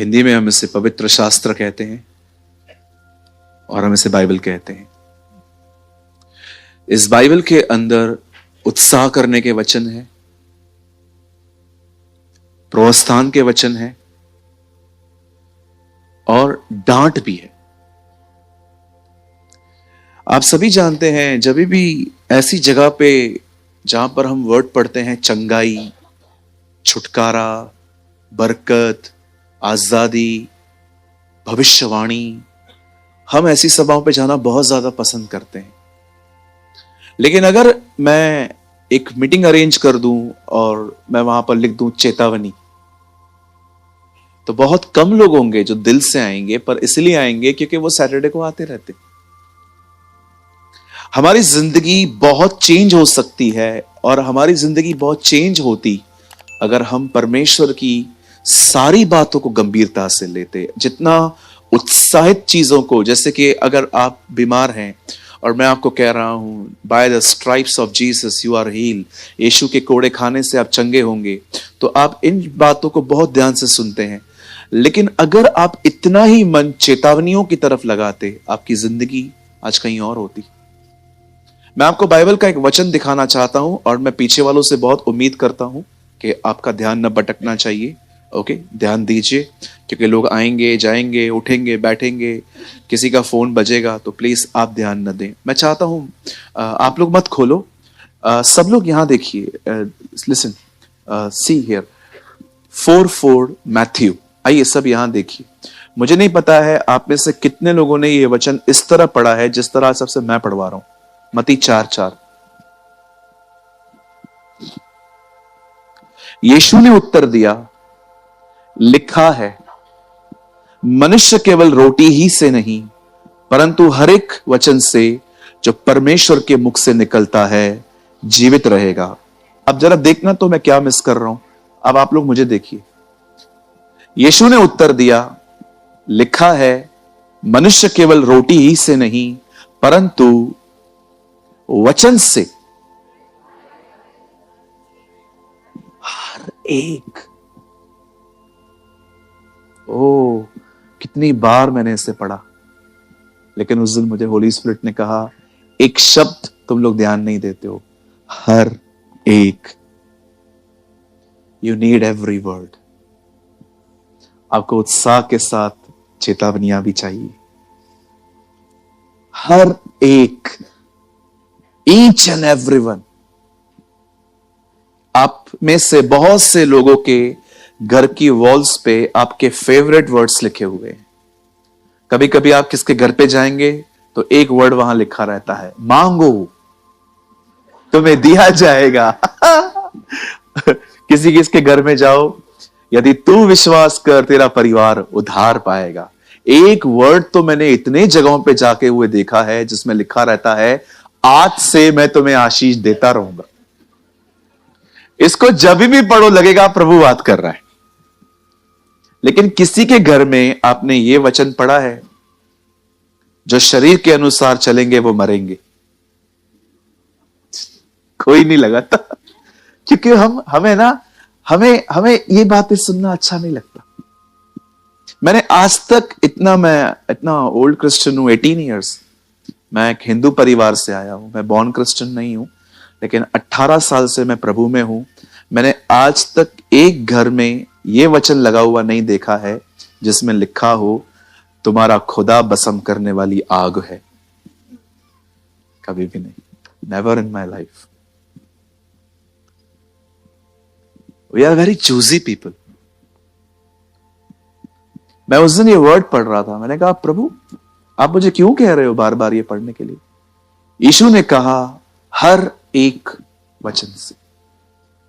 हिंदी में हम इसे पवित्र शास्त्र कहते हैं और हम इसे बाइबल कहते हैं। इस बाइबल के अंदर उत्साह करने के वचन है, प्रोत्साहन के वचन है और डांट भी है। आप सभी जानते हैं, जब भी ऐसी जगह पे जहां पर हम वर्ड पढ़ते हैं चंगाई, छुटकारा, बरकत, आजादी, भविष्यवाणी, हम ऐसी सभाओं पे जाना बहुत ज्यादा पसंद करते हैं। लेकिन अगर मैं एक मीटिंग अरेंज कर दूं और मैं वहां पर लिख दूं चेतावनी, तो बहुत कम लोग होंगे जो दिल से आएंगे, पर इसलिए आएंगे क्योंकि वो सैटरडे को आते रहते। हमारी जिंदगी बहुत चेंज हो सकती है और हमारी जिंदगी बहुत चेंज होती अगर हम परमेश्वर की सारी बातों को गंभीरता से लेते। जितना उत्साहित चीजों को, जैसे कि अगर आप बीमार हैं और मैं आपको कह रहा हूं by the stripes of Jesus you are heal, Yeshu के कोड़े खाने से आप चंगे होंगे, तो आप इन बातों को बहुत ध्यान से सुनते हैं। लेकिन अगर आप इतना ही मन चेतावनियों की तरफ लगाते, आपकी जिंदगी आज कहीं और होती। मैं आपको बाइबल का एक वचन दिखाना चाहता हूं और मैं पीछे वालों से बहुत उम्मीद करता हूं कि आपका ध्यान न भटकना चाहिए। ओके, ध्यान दीजिए, क्योंकि लोग आएंगे जाएंगे, उठेंगे बैठेंगे, किसी का फोन बजेगा, तो प्लीज आप ध्यान न दें। मैं चाहता हूं आप लोग मत खोलो, सब लोग यहां देखिए, लिसन, सी हियर 4:4 मैथ्यू। आइए सब यहां देखिए। मुझे नहीं पता है आप में से कितने लोगों ने ये वचन इस तरह पढ़ा है जिस तरह सबसे मैं पढ़वा रहा हूं। मत्ती 4:4। यीशु ने उत्तर दिया, लिखा है, मनुष्य केवल रोटी ही से नहीं परंतु हर एक वचन से जो परमेश्वर के मुख से निकलता है जीवित रहेगा। अब जरा देखना तो मैं क्या मिस कर रहा हूं। अब आप लोग मुझे देखिए। यीशु ने उत्तर दिया, लिखा है, मनुष्य केवल रोटी ही से नहीं परंतु वचन से हर एक। ओ, कितनी बार मैंने इसे पढ़ा, लेकिन उस दिन मुझे होली स्पिरिट ने कहा, एक शब्द तुम लोग ध्यान नहीं देते हो, हर एक। You need every word. आपको उत्साह के साथ चेतावनियां भी चाहिए। हर एक, ईच एंड एवरीवन। आप में से बहुत से लोगों के घर की वॉल्स पे आपके फेवरेट वर्ड्स लिखे हुए हैं। कभी कभी आप किसके घर पे जाएंगे तो एक वर्ड वहां लिखा रहता है, मांगो तुम्हें दिया जाएगा। किसी किसके घर में जाओ, यदि तू विश्वास कर तेरा परिवार उद्धार पाएगा। एक वर्ड तो मैंने इतने जगहों पे जाके हुए देखा है जिसमें लिखा रहता है, आज से मैं तुम्हें आशीष देता रहूंगा। इसको जब भी पढ़ो लगेगा प्रभु बात कर रहा है। लेकिन किसी के घर में आपने ये वचन पढ़ा है, जो शरीर के अनुसार चलेंगे वो मरेंगे? कोई नहीं लगाता, क्योंकि हमें ये बातें सुनना अच्छा नहीं लगता। मैंने आज तक मैं ओल्ड क्रिश्चियन हूं, 18 ईयर्स। मैं एक हिंदू परिवार से आया हूं, मैं बॉर्न क्रिश्चियन नहीं हूं, लेकिन 18 साल से मैं प्रभु में हूं। मैंने आज तक एक घर में यह वचन लगा हुआ नहीं देखा है जिसमें लिखा हो, तुम्हारा खुदा बसम करने वाली आग है। कभी भी नहीं, never in my life. We are very choosy people. मैं उस दिन ये वर्ड पढ़ रहा था, मैंने कहा, प्रभु आप मुझे क्यों कह रहे हो बार बार ये पढ़ने के लिए? यीशु ने कहा, हर एक वचन से।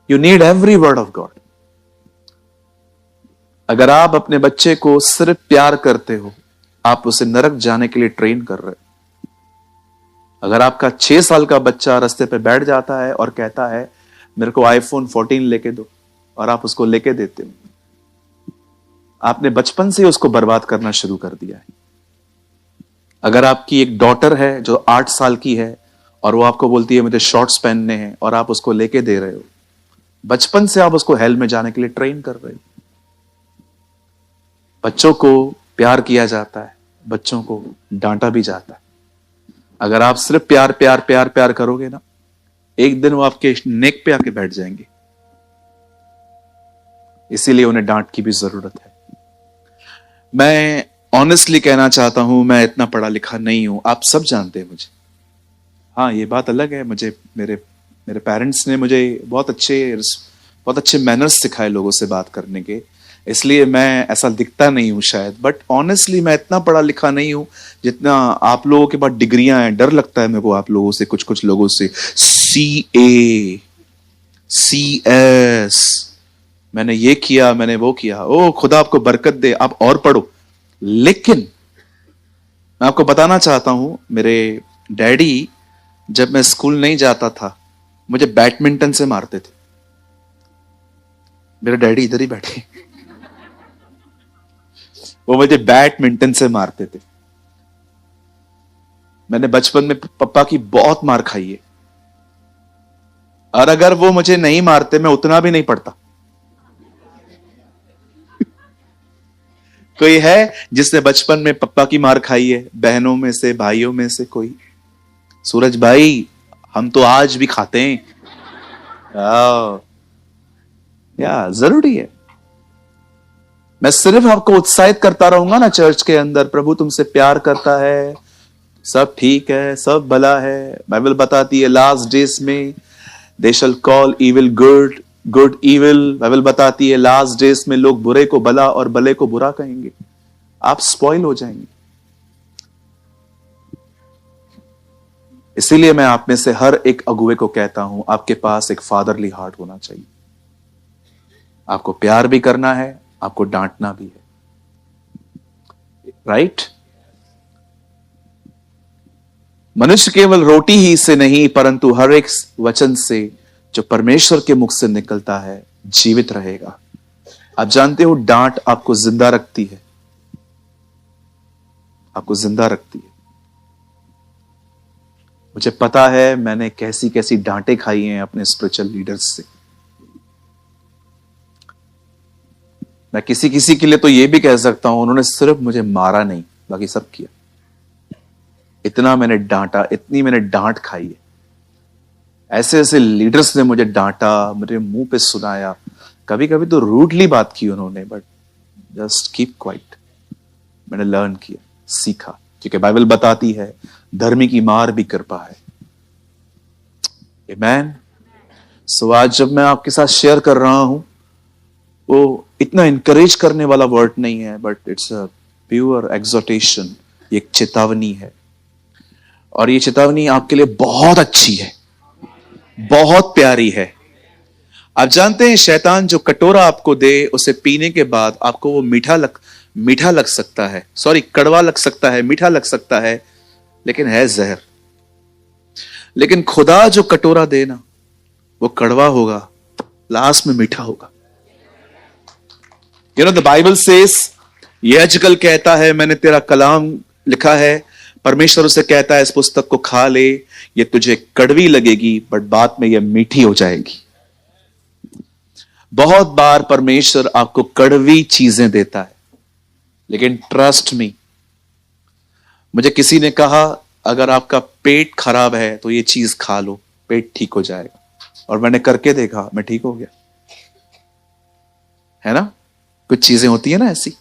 You need every word of God. अगर आप अपने बच्चे को सिर्फ प्यार करते हो, आप उसे नरक जाने के लिए ट्रेन कर रहे हो। अगर आपका 6 साल का बच्चा रास्ते पे बैठ जाता है और कहता है मेरे को iPhone 14 लेके दो, और आप उसको लेके देते हो, आपने बचपन से उसको बर्बाद करना शुरू कर दिया है। अगर आपकी एक डॉटर है जो 8 साल की है और वो आपको बोलती है मुझे शॉर्ट्स पहनने हैं, और आप उसको लेके दे रहे हो, बचपन से आप उसको हेल में जाने के लिए ट्रेन कर रहे हो। बच्चों को प्यार किया जाता है, बच्चों को डांटा भी जाता है। अगर आप सिर्फ प्यार प्यार प्यार प्यार करोगे ना, एक दिन वो आपके नेक पे आके बैठ जाएंगे। इसीलिए उन्हें डांट की भी जरूरत है। मैं ऑनेस्टली कहना चाहता हूं, मैं इतना पढ़ा लिखा नहीं हूं, आप सब जानते हैं मुझे। हाँ, ये बात अलग है, मुझे मेरे मेरे पेरेंट्स ने मुझे बहुत अच्छे मैनर्स सिखाए लोगों से बात करने के, इसलिए मैं ऐसा दिखता नहीं हूं शायद। बट ऑनेस्टली मैं इतना पढ़ा लिखा नहीं हूं जितना आप लोगों के पास डिग्रियां हैं। डर लगता है मेरे को आप लोगों से, कुछ कुछ लोगों से। CA, CS, मैंने ये किया, मैंने वो किया। ओ खुदा आपको बरकत दे, आप और पढ़ो। लेकिन मैं आपको बताना चाहता हूं, मेरे डैडी जब मैं स्कूल नहीं जाता था मुझे बैडमिंटन से मारते थे। मेरे डैडी इधर ही बैठे, वो मुझे बैडमिंटन से मारते थे। मैंने बचपन में पापा की बहुत मार खाई है, और अगर वो मुझे नहीं मारते मैं उतना भी नहीं पढ़ता। कोई है जिसने बचपन में पप्पा की मार खाई है? बहनों में से, भाइयों में से कोई? सूरज भाई, हम तो आज भी खाते हैं। या जरूरी है। मैं सिर्फ आपको उत्साहित करता रहूंगा ना चर्च के अंदर, प्रभु तुमसे प्यार करता है, सब ठीक है, सब भला है। बाइबल बताती है लास्ट डेज में they shall call evil good, good evil. Bible बताती है लास्ट डेज में लोग बुरे को भला और भले को बुरा कहेंगे। आप स्पॉइल हो जाएंगे। इसीलिए मैं आप में से हर एक अगुवे को कहता हूं, आपके पास एक फादरली हार्ट होना चाहिए। आपको प्यार भी करना है, आपको डांटना भी है। राइट? मनुष्य केवल रोटी ही से नहीं परंतु हर एक वचन से जो परमेश्वर के मुख से निकलता है जीवित रहेगा। आप जानते हो डांट आपको जिंदा रखती है, आपको जिंदा रखती है। मुझे पता है मैंने कैसी कैसी डांटें खाई हैं अपने स्पिरिचुअल लीडर्स से। मैं किसी किसी के लिए तो यह भी कह सकता हूं उन्होंने सिर्फ मुझे मारा नहीं, बाकी सब किया। इतना मैंने डांटा, इतनी मैंने डांट खाई है। ऐसे ऐसे लीडर्स ने मुझे डांटा, मेरे मुंह पे सुनाया, कभी कभी तो रूडली बात की उन्होंने, बट जस्ट कीप क्वाइट। मैंने लर्न किया, सीखा, क्योंकि बाइबल बताती है धर्मी की मार भी कृपा है। आमेन। सो आज जब मैं आपके साथ शेयर कर रहा हूं, वो इतना इंकरेज करने वाला वर्ड नहीं है, but it's a pure exhortation. ये एक चेतावनी है, और ये चेतावनी आपके लिए बहुत अच्छी है, बहुत प्यारी है। आप जानते हैं शैतान जो कटोरा आपको दे, उसे पीने के बाद आपको वो मीठा लग सकता है, सॉरी कड़वा लग सकता है, मीठा लग सकता है, लेकिन है जहर। लेकिन खुदा जो कटोरा दे ना, वो कड़वा होगा, लास्ट में मीठा होगा। You know the Bible says, याजकल कहता है मैंने तेरा कलाम लिखा है, परमेश्वर उसे कहता है इस पुस्तक को खा ले, ये तुझे कड़वी लगेगी बट बाद में ये मीठी हो जाएगी। बहुत बार परमेश्वर आपको कड़वी चीजें देता है, लेकिन ट्रस्ट मी, मुझे किसी ने कहा अगर आपका पेट खराब है तो ये चीज खा लो, पेट ठीक हो जाएगा। और मैंने करके देखा, मैं ठीक हो गया। है ना, कुछ चीजें होती है ना ऐसी।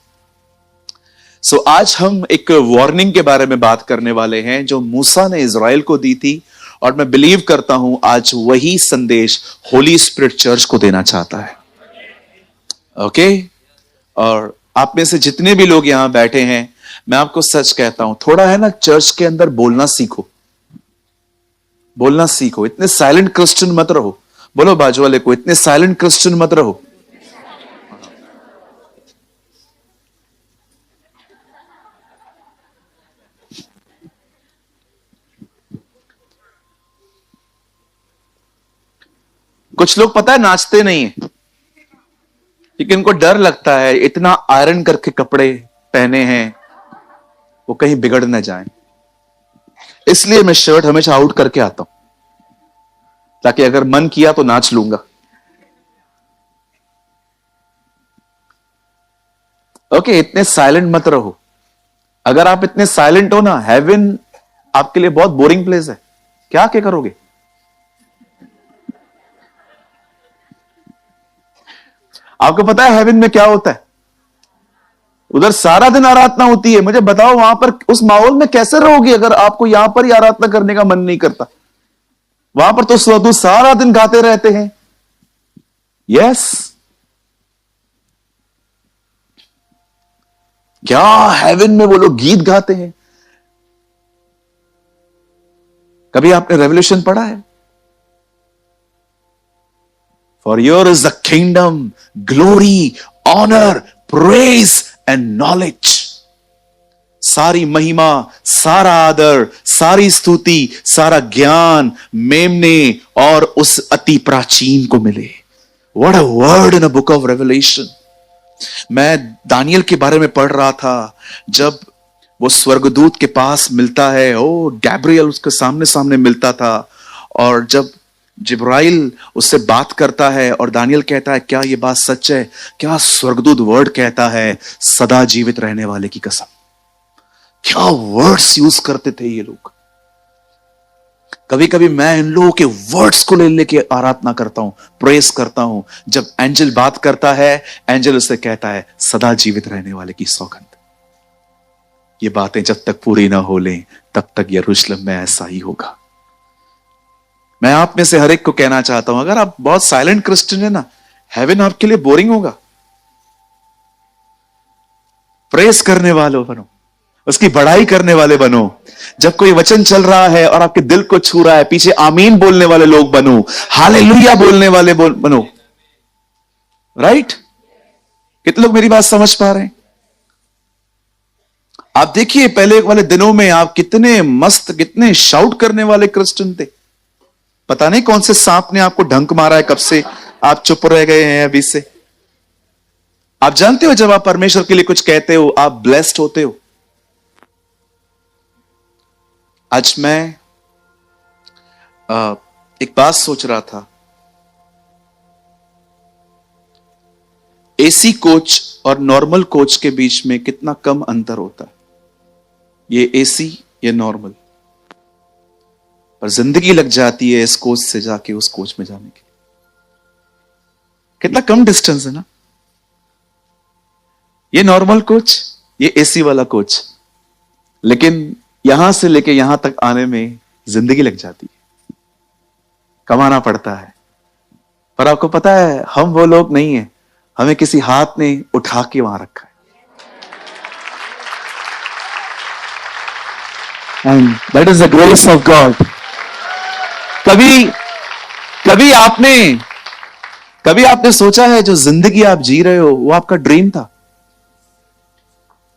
सो आज हम एक वार्निंग के बारे में बात करने वाले हैं जो मूसा ने इज़राइल को दी थी, और मैं बिलीव करता हूं आज वही संदेश होली स्पिरिट चर्च को देना चाहता है। ओके? और आप में से जितने भी लोग यहां बैठे हैं, मैं आपको सच कहता हूं, थोड़ा है ना चर्च के अंदर बोलना सीखो, बोलना सीखो। इतने साइलेंट क्रिश्चियन मत रहो। बोलो बाजू वाले को, इतने साइलेंट क्रिश्चियन मत रहो। कुछ लोग पता है नाचते नहीं है क्योंकि उनको डर लगता है, इतना आयरन करके कपड़े पहने हैं वो कहीं बिगड़ ना जाए, इसलिए मैं शर्ट हमेशा आउट करके आता हूं ताकि अगर मन किया तो नाच लूंगा। ओके, इतने साइलेंट मत रहो। अगर आप इतने साइलेंट हो ना, हेवन आपके लिए बहुत बोरिंग प्लेस है। क्या क्या करोगे? आपको पता है हेवन में क्या होता है? उधर सारा दिन आराधना होती है। मुझे बताओ वहां पर उस माहौल में कैसे रहोगे अगर आपको यहां पर ही आराधना करने का मन नहीं करता? वहां पर तो स्वदूत सारा दिन गाते रहते हैं। यस, क्या हेवन में वो लोग गीत गाते हैं। कभी आपने रेवल्यूशन पढ़ा है? For your is the kingdom, glory, honour, praise and knowledge. सारी महिमा, सारा आदर, सारी स्तुति, सारा ज्ञान मेमने और उस अति प्राचीन को मिले। What a word in a book of revelation. मैं दानियल के बारे में पढ़ रहा था, जब वो स्वर्गदूत के पास मिलता है, ओ गैब्रियल उसके सामने सामने मिलता था, और जब जिब्राइल उससे बात करता है और दानियल कहता है क्या ये बात सच है? क्या स्वर्गदूत वर्ड कहता है, सदा जीवित रहने वाले की कसम। क्या वर्ड्स यूज करते थे ये लोग। कभी कभी मैं इन लोगों के वर्ड्स को ले लेके आराधना करता हूं, प्रेस करता हूं। जब एंजल बात करता है, एंजल उससे कहता है सदा जीवित रहने वाले की सौगंध। ये बातें जब तक पूरी ना हो लें तब तक यरूशलेम में ऐसा ही होगा। मैं आप में से हर एक को कहना चाहता हूं, अगर आप बहुत साइलेंट क्रिश्चियन है ना, हेवन आपके लिए बोरिंग होगा। प्रेस करने वालों बनो, उसकी बढ़ाई करने वाले बनो। जब कोई वचन चल रहा है और आपके दिल को छू रहा है, पीछे आमीन बोलने वाले लोग बनो, हालेलुया बोलने वाले बनो। राइट? कितने लोग मेरी बात समझ पा रहे हैं? आप देखिए पहले वाले दिनों में आप कितने मस्त, कितने शाउट करने वाले क्रिश्चियन थे। पता नहीं कौन से सांप ने आपको ढंक मारा है, कब से आप चुप रह गए हैं अभी से। आप जानते हो जब आप परमेश्वर के लिए कुछ कहते हो आप ब्लेस्ड होते हो। आज मैं एक बात सोच रहा था, एसी कोच और नॉर्मल कोच के बीच में कितना कम अंतर होता है। ये एसी, ये नॉर्मल, और जिंदगी लग जाती है इस कोच से जाके उस कोच में जाने के। कितना कम डिस्टेंस है ना। ये नॉर्मल कोच, ये एसी वाला कोच, लेकिन यहां से लेके यहां तक आने में जिंदगी लग जाती है, कमाना पड़ता है। पर आपको पता है हम वो लोग नहीं है, हमें किसी हाथ ने उठा के वहां रखा है। And that is the grace of God. कभी कभी आपने सोचा है जो जिंदगी आप जी रहे हो वो आपका ड्रीम था,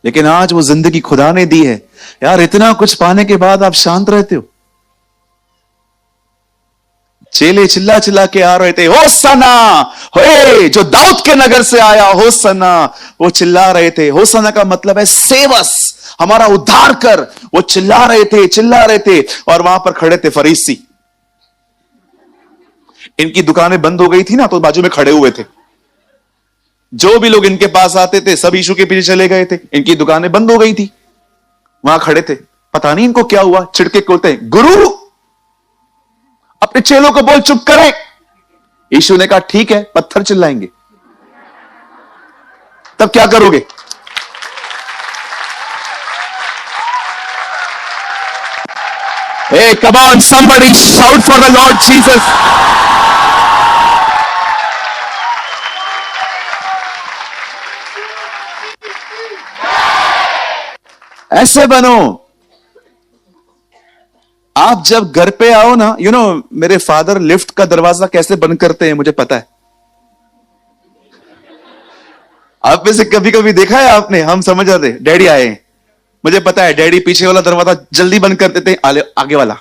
लेकिन आज वो जिंदगी खुदा ने दी है। यार इतना कुछ पाने के बाद आप शांत रहते हो। चेले चिल्ला चिल्ला के आ रहे थे, होसना, हे जो दाऊद के नगर से आया, होसना। वो चिल्ला रहे थे। होसना का मतलब है सेवस, हमारा उद्धार कर। वो चिल्ला रहे थे और वहां पर खड़े थे फरीसी। इनकी दुकानें बंद हो गई थी ना, तो बाजू में खड़े हुए थे। जो भी लोग इनके पास आते थे सब यीशु के पीछे चले गए थे। इनकी दुकानें बंद हो गई थी, वहां खड़े थे। पता नहीं इनको क्या हुआ, छिड़के बोलते हैं, गुरु अपने चेलों को बोल चुप करें। यीशु ने कहा ठीक है, पत्थर चिल्लाएंगे। तब क्या करोगे? Hey, come on, somebody shout for the Lord Jesus. ऐसे बनो। आप जब घर पे आओ ना, मेरे फादर लिफ्ट का दरवाजा कैसे बंद करते हैं मुझे पता है। आप में से कभी कभी देखा है आपने? हम समझ जाते डैडी आए हैं, मुझे पता है डैडी पीछे वाला दरवाजा जल्दी बंद कर देते हैं, आगे वाला।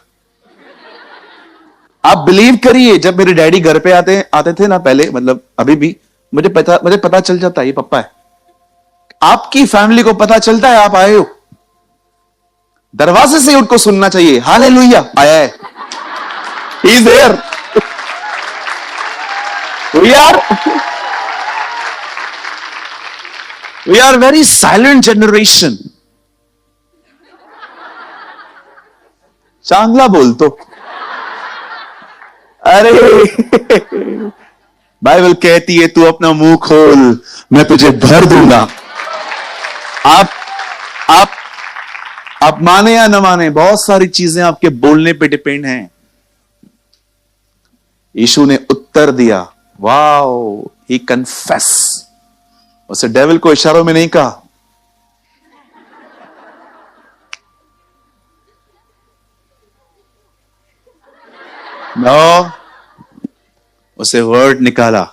आप बिलीव करिए, जब मेरे डैडी घर पे आते थे ना पहले, मतलब अभी भी, मुझे पता चल जाता है ये पप्पा है। आपकी फैमिली को पता चलता है आप आए हो, दरवाजे से उनको सुनना चाहिए, हालेलुया आया है, ही इज देयर। यार we are very silent generation. चांगला बोल तो। अरे बाइबल कहती है तू अपना मुंह खोल, मैं तुझे भर दूंगा। आप आप आप माने या न माने, बहुत सारी चीजें आपके बोलने पे डिपेंड हैं। यीशु ने उत्तर दिया, वाओ, ही कन्फेस। उसे डेविल को इशारों में नहीं कहा। नो, उसे वर्ड निकाला।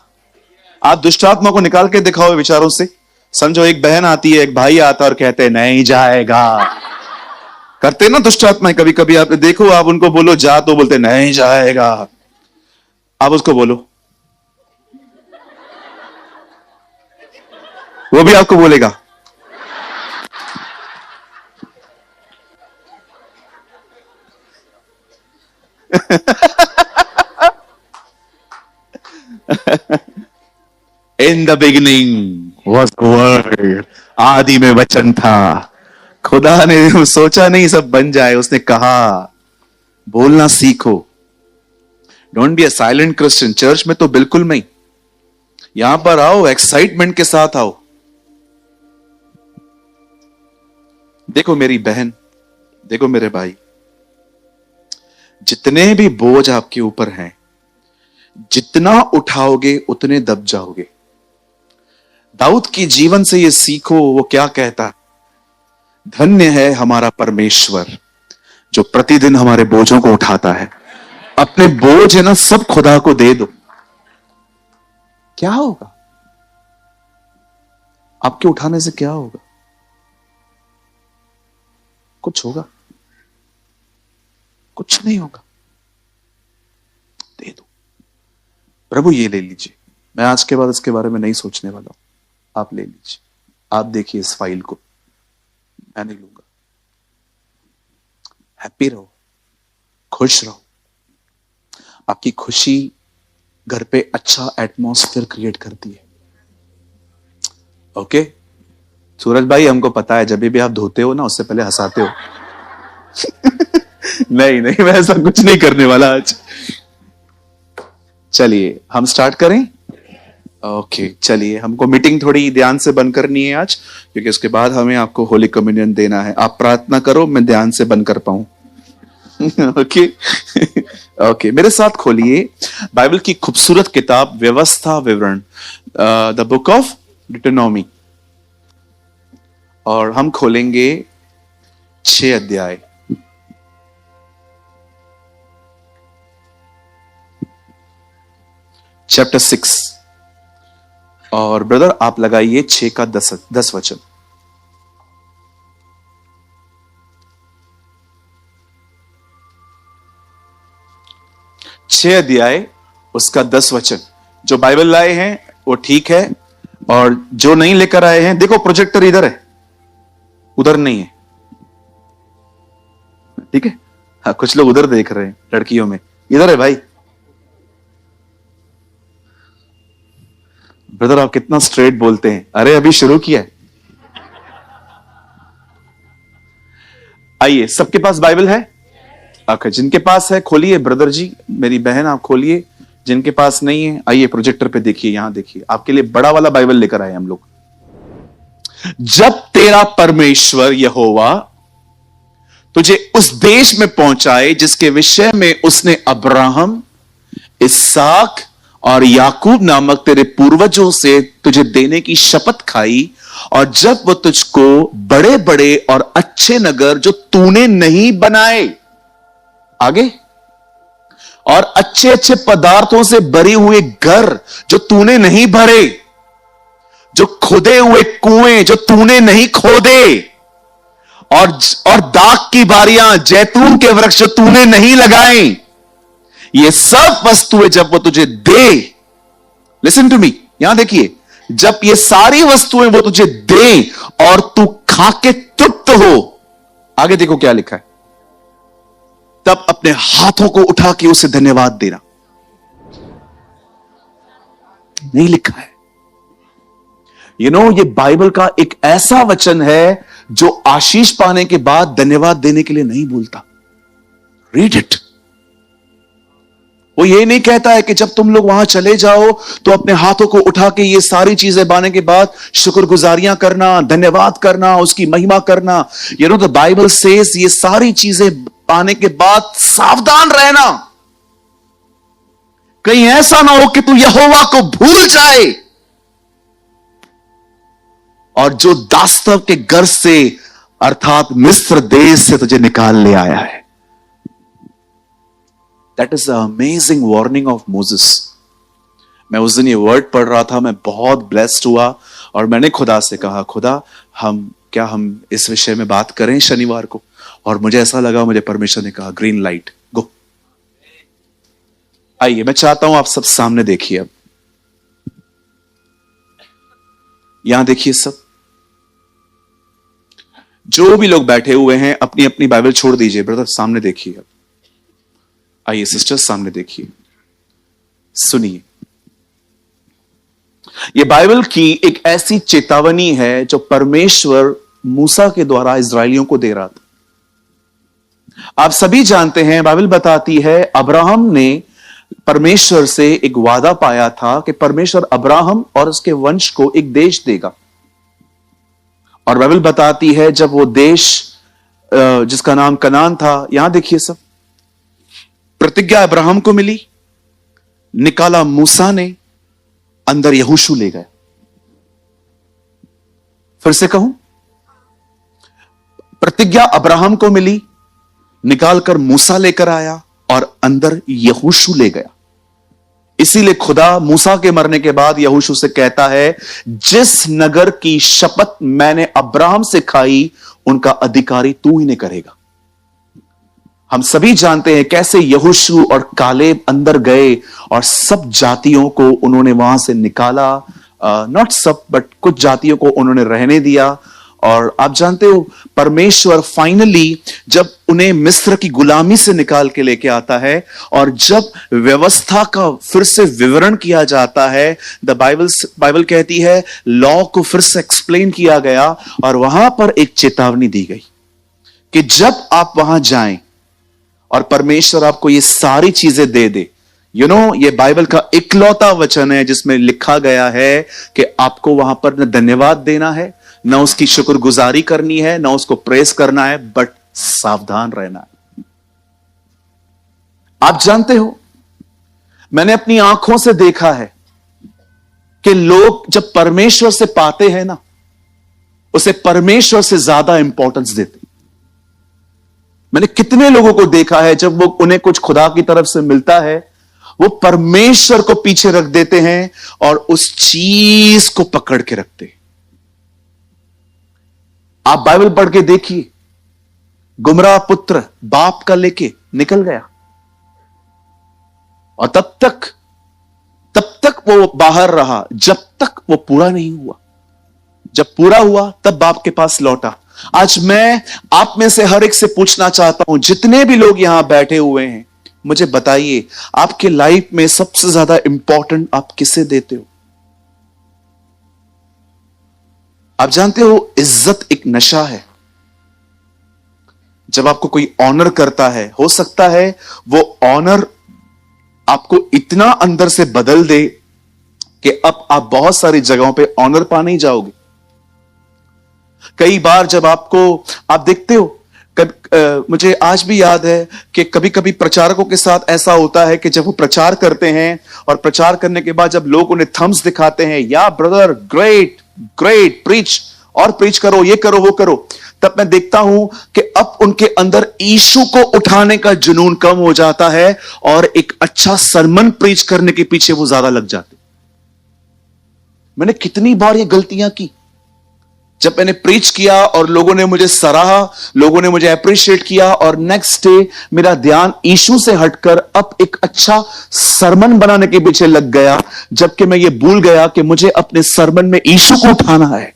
आप दुष्ट आत्मा को निकाल के दिखाओ विचारों से। समझो एक बहन आती है, एक भाई आता है और कहते हैं नहीं जाएगा। करते ना दुष्ट आत्माएं कभी कभी, आप देखो, आप उनको बोलो जा, तो बोलते नहीं जाएगा। आप उसको बोलो, वो भी आपको बोलेगा। In the beginning was the word, आदि में वचन था। खुदा ने सोचा नहीं सब बन जाए, उसने कहा। बोलना सीखो। Don't be a silent Christian. Church में तो बिल्कुल नहीं। यहां पर आओ, एक्साइटमेंट के साथ आओ। देखो मेरी बहन, देखो मेरे भाई, जितने भी बोझ आपके ऊपर हैं, जितना उठाओगे उतने दब जाओगे। दाऊद के जीवन से ये सीखो, वो क्या कहता है, धन्य है हमारा परमेश्वर जो प्रतिदिन हमारे बोझों को उठाता है। अपने बोझ है ना सब खुदा को दे दो। क्या होगा आपके उठाने से? क्या होगा? कुछ होगा? कुछ नहीं होगा। दे दो। प्रभु ये ले लीजिए, मैं आज के बाद इसके बारे में नहीं सोचने वाला हूं, आप ले लीजिए। आप देखिए इस फाइल को, मैं नहीं लूंगा। हैप्पी रहो, खुश रहो। आपकी खुशी घर पे अच्छा एटमॉस्फेयर क्रिएट करती है। ओके सूरज भाई, हमको पता है जब भी आप धोते हो ना, उससे पहले हंसाते हो। नहीं नहीं, मैं ऐसा कुछ नहीं करने वाला आज। चलिए हम स्टार्ट करें। ओके चलिए, हमको मीटिंग थोड़ी ध्यान से बंद करनी है आज, क्योंकि उसके बाद हमें आपको होली कम्युनियन देना है। आप प्रार्थना करो, मैं ध्यान से बंद कर पाऊं। ओके ओके, मेरे साथ खोलिए बाइबल की खूबसूरत किताब व्यवस्था विवरण, द बुक ऑफ डिटोनॉमी, और हम खोलेंगे 6 अध्याय। चैप्टर 6, और ब्रदर आप लगाइए 6 का 10 वचन। छह अध्याय, उसका 10 वचन। जो बाइबल लाए हैं वो ठीक है, और जो नहीं लेकर आए हैं, देखो प्रोजेक्टर इधर है, उधर नहीं है। ठीक है, हाँ कुछ लोग उधर देख रहे हैं, लड़कियों में, इधर है भाई। ब्रदर आप कितना स्ट्रेट बोलते हैं। अरे अभी शुरू किया है। आइए, सबके पास बाइबल है? ओके, जिनके पास है खोलिए। ब्रदर जी, मेरी बहन आप खोलिए। जिनके पास नहीं है, आइए प्रोजेक्टर पे देखिए, यहां देखिए, आपके लिए बड़ा वाला बाइबल लेकर आए हम लोग। जब तेरा परमेश्वर यहोवा तुझे उस देश में पहुंचाए जिसके विषय में उसने अब्राहम, इसहाक और याकूब नामक तेरे पूर्वजों से तुझे देने की शपथ खाई, और जब वो तुझको बड़े बड़े और अच्छे नगर जो तूने नहीं बनाए, आगे, और अच्छे अच्छे पदार्थों से भरे हुए घर जो तूने नहीं भरे, जो खुदे हुए कुएं जो तूने नहीं खोदे, और दाख की बारियां, जैतून के वृक्ष जो तूने नहीं लगाए, ये सब वस्तुएं जब वो तुझे दे, लिसन टू मी, यहां देखिए, जब ये सारी वस्तुएं वो तुझे दे और तू खा के तृप्त हो, आगे देखो क्या लिखा है, तब अपने हाथों को उठा के उसे धन्यवाद देना। नहीं लिखा है, ये बाइबल का एक ऐसा वचन है जो आशीष पाने के बाद धन्यवाद देने के लिए नहीं बोलता। Read it. वो ये नहीं कहता है कि जब तुम लोग वहां चले जाओ तो अपने हाथों को उठा के ये सारी चीजें पाने के बाद शुक्रगुजारियां करना, धन्यवाद करना, उसकी महिमा करना। द बाइबल सेज ये सारी चीजें पाने के बाद सावधान रहना, कहीं ऐसा ना हो कि तू यहोवा को भूल जाए और जो दास्तव के घर से अर्थात मिस्र देश से तुझे निकाल ले आया है। That is the amazing warning of Moses. मैं उस दिन ये वर्ड पढ़ रहा था, मैं बहुत ब्लेस्ड हुआ और मैंने खुदा से कहा, खुदा हम इस विषय में बात करें शनिवार को? और मुझे ऐसा लगा, मुझे परमेश्वर ने कहा ग्रीन लाइट, गो। आइए, मैं चाहता हूं आप सब सामने देखिए। अब यहां देखिए, सब जो भी लोग बैठे हुए हैं अपनी अपनी बाइबल छोड़ दीजिए। ब्रदर सामने देखिए। अब आइए सिस्टर्स सामने देखिए, सुनिए। यह बाइबल की एक ऐसी चेतावनी है जो परमेश्वर मूसा के द्वारा इस्राएलियों को दे रहा था। आप सभी जानते हैं, बाइबल बताती है अब्राहम ने परमेश्वर से एक वादा पाया था कि परमेश्वर अब्राहम और उसके वंश को एक देश देगा। और बाइबल बताती है जब वो देश जिसका नाम कनान था, यहां देखिए सब, प्रतिज्ञा अब्राहम को मिली, निकाला मूसा ने, अंदर यहोशू ले गया। फिर से कहूं, प्रतिज्ञा अब्राहम को मिली, निकालकर मूसा लेकर आया और अंदर यहोशू ले गया। इसीलिए खुदा मूसा के मरने के बाद यहोशू से कहता है, जिस नगर की शपथ मैंने अब्राहम से खाई उनका अधिकारी तू ही ने करेगा। हम सभी जानते हैं कैसे यहोशू और कालेब अंदर गए और सब जातियों को उन्होंने वहां से निकाला। नॉट सब, बट कुछ जातियों को उन्होंने रहने दिया। और आप जानते हो परमेश्वर फाइनली जब उन्हें मिस्र की गुलामी से निकाल के लेके आता है और जब व्यवस्था का फिर से विवरण किया जाता है, बाइबल कहती है लॉ को फिर से एक्सप्लेन किया गया और वहां पर एक चेतावनी दी गई कि जब आप वहां जाएं और परमेश्वर आपको ये सारी चीजें दे दे। ये बाइबल का इकलौता वचन है जिसमें लिखा गया है कि आपको वहां पर न धन्यवाद देना है, न उसकी शुक्रगुजारी करनी है, न उसको प्रेस करना है, बट सावधान रहना है। आप जानते हो, मैंने अपनी आंखों से देखा है कि लोग जब परमेश्वर से पाते हैं ना, उसे परमेश्वर से ज्यादा इंपॉर्टेंस देते। मैंने कितने लोगों को देखा है जब वो उन्हें कुछ खुदा की तरफ से मिलता है, वो परमेश्वर को पीछे रख देते हैं और उस चीज को पकड़ के रखते हैं। आप बाइबल पढ़ के देखिए, गुमराह पुत्र बाप का लेके निकल गया और तब तक वो बाहर रहा जब तक वो पूरा नहीं हुआ। जब पूरा हुआ तब बाप के पास लौटा। आज मैं आप में से हर एक से पूछना चाहता हूं, जितने भी लोग यहां बैठे हुए हैं, मुझे बताइए आपके लाइफ में सबसे ज्यादा इंपॉर्टेंट आप किसे देते हो? आप जानते हो इज्जत एक नशा है। जब आपको कोई ऑनर करता है, हो सकता है वो ऑनर आपको इतना अंदर से बदल दे कि अब आप बहुत सारी जगहों पे ऑनर पा नहीं जाओगे। कई बार जब आप देखते हो, मुझे आज भी याद है कि कभी कभी प्रचारकों के साथ ऐसा होता है कि जब वो प्रचार करते हैं और प्रचार करने के बाद जब लोग उन्हें थम्स दिखाते हैं, या ब्रदर ग्रेट ग्रेट प्रीच, और प्रीच करो, ये करो वो करो, तब मैं देखता हूं कि अब उनके अंदर यीशु को उठाने का जुनून कम हो जाता है और एक अच्छा सरमन प्रीच करने के पीछे वो ज्यादा लग जाते। मैंने कितनी बार ये गलतियां की, जब मैंने प्रीच किया और लोगों ने मुझे सराहा, लोगों ने मुझे अप्रिशिएट किया और नेक्स्ट डे मेरा ध्यान यीशु से हटकर अब एक अच्छा सरमन बनाने के पीछे लग गया, जबकि मैं ये भूल गया कि मुझे अपने सरमन में यीशु को उठाना है।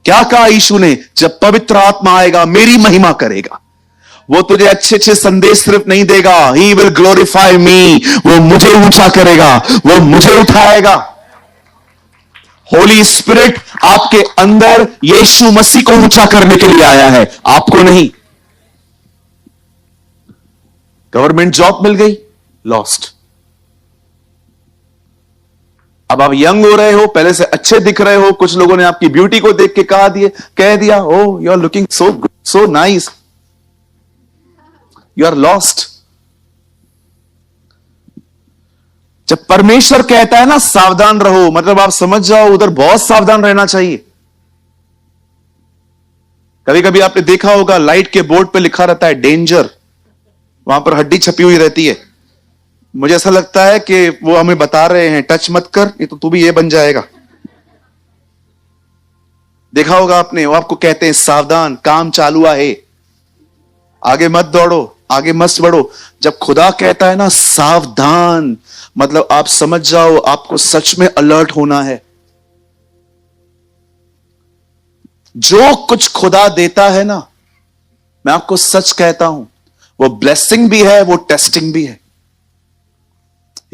क्या कहा यीशु ने? जब पवित्र आत्मा आएगा मेरी महिमा करेगा। वो तुझे अच्छे अच्छे संदेश सिर्फ नहीं देगा, ही विल ग्लोरीफाई मी, वो मुझे ऊंचा करेगा, वो मुझे उठाएगा। होली स्पिरिट आपके अंदर यीशु मसीह को ऊंचा करने के लिए आया है, आपको नहीं। गवर्नमेंट जॉब मिल गई, लॉस्ट। अब आप यंग हो रहे हो, पहले से अच्छे दिख रहे हो, कुछ लोगों ने आपकी ब्यूटी को देख के कह दिया, oh you are looking so good, so nice, you are lost. जब परमेश्वर कहता है ना सावधान रहो, मतलब आप समझ जाओ उधर बहुत सावधान रहना चाहिए। कभी कभी आपने देखा होगा लाइट के बोर्ड पे लिखा रहता है डेंजर, वहां पर हड्डी छपी हुई रहती है। मुझे ऐसा लगता है कि वो हमें बता रहे हैं टच मत कर, ये तो तू भी ये बन जाएगा। देखा होगा आपने, वो आपको कहते हैं सावधान, काम चालू है, आगे मत दौड़ो, आगे मत बढ़ो। जब खुदा कहता है ना सावधान, मतलब आप समझ जाओ आपको सच में अलर्ट होना है। जो कुछ खुदा देता है ना, मैं आपको सच कहता हूं, वो ब्लेसिंग भी है, वो टेस्टिंग भी है।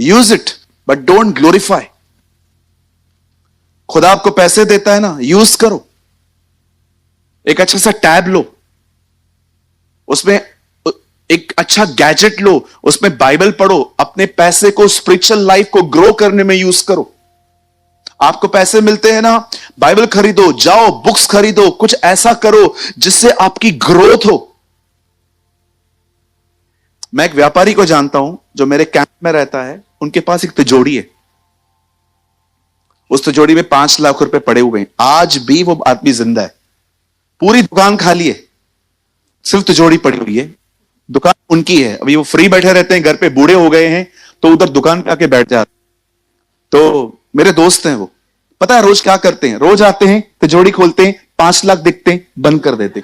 Use it but don't glorify. खुदा आपको पैसे देता है ना, यूज करो। एक अच्छा सा टैब लो, उसमें एक अच्छा गैजेट लो, उसमें बाइबल पढ़ो, अपने पैसे को स्पिरिचुअल लाइफ को ग्रो करने में यूज करो। आपको पैसे मिलते हैं ना, बाइबल खरीदो, जाओ बुक्स खरीदो, कुछ ऐसा करो जिससे आपकी ग्रोथ हो। मैं एक व्यापारी को जानता हूं जो मेरे कैंप में रहता है, उनके पास एक तिजोरी है। उस तिजोरी में 5 लाख रुपए पड़े हुए हैं, आज भी वो आदमी जिंदा है। पूरी दुकान खाली है, सिर्फ तिजोरी पड़ी हुई है। दुकान उनकी है, अभी वो फ्री बैठे रहते हैं, घर पे बूढ़े हो गए हैं तो उधर दुकान पे आके बैठ जाते। तो मेरे दोस्त हैं, वो पता है रोज क्या करते हैं, रोज आते हैं, तिजोरी खोलते हैं, 5 लाख दिखते हैं, बंद कर देते।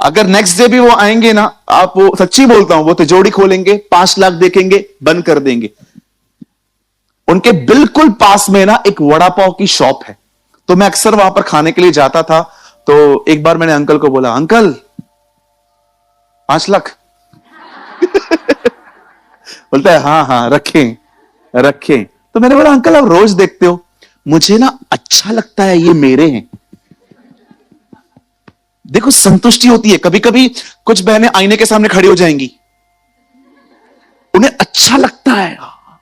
अगर नेक्स्ट डे भी वो आएंगे ना, आप वो सच्ची बोलता हूं, वो तिजोरी खोलेंगे, 5 लाख देखेंगे, बंद कर देंगे। उनके बिल्कुल पास में ना एक वड़ा पाव की शॉप है, तो मैं अक्सर वहां पर खाने के लिए जाता था। तो एक बार मैंने अंकल को बोला, अंकल 5 लाख बोलता है हाँ हाँ रखें रखें। तो मैंने बोला अंकल आप रोज देखते हो, मुझे ना अच्छा लगता है, ये मेरे हैं। देखो संतुष्टि होती है। कभी कभी कुछ बहनें आईने के सामने खड़ी हो जाएंगी, उन्हें अच्छा लगता है,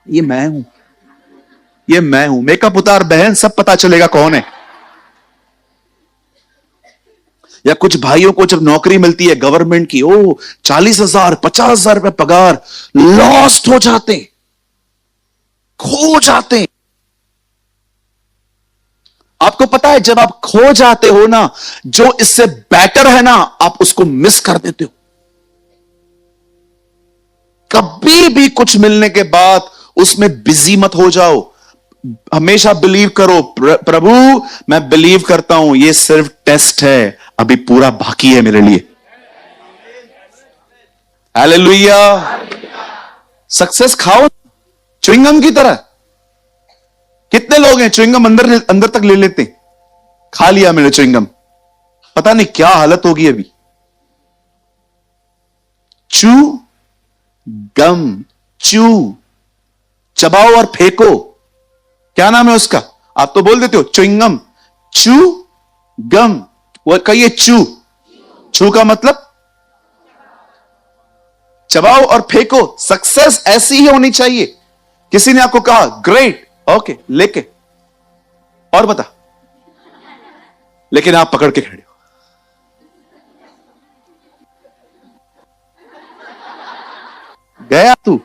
ये मैं हूं, ये मैं हूं। मेकअप उतार बहन, सब पता चलेगा कौन है। या कुछ भाइयों को जब नौकरी मिलती है गवर्नमेंट की, ओ 40,000 50,000 रुपए पगार, लॉस्ट हो जाते, खो जाते। आपको पता है जब आप खो जाते हो ना, जो इससे बेटर है ना, आप उसको मिस कर देते हो। कभी भी कुछ मिलने के बाद उसमें बिजी मत हो जाओ। हमेशा बिलीव करो, प्रभु मैं बिलीव करता हूं, ये सिर्फ टेस्ट है, अभी पूरा बाकी है मेरे लिए। हालेलुया। सक्सेस खाओ च्युइंगम की तरह। कितने लोग हैं च्युइंगम अंदर तक ले लेते, खा लिया मैंने च्युइंगम, पता नहीं क्या हालत होगी अभी। चू गम, चू, चबाओ और फेंको, क्या नाम है उसका, आप तो बोल देते हो च्युइंगम। चू गम, वो कहिए चू, चू का मतलब चबाओ और फेंको। सक्सेस ऐसी ही होनी चाहिए। किसी ने आपको कहा ग्रेट, ओके लेके और बता, लेकिन आप पकड़ के खड़े हो। गया तू।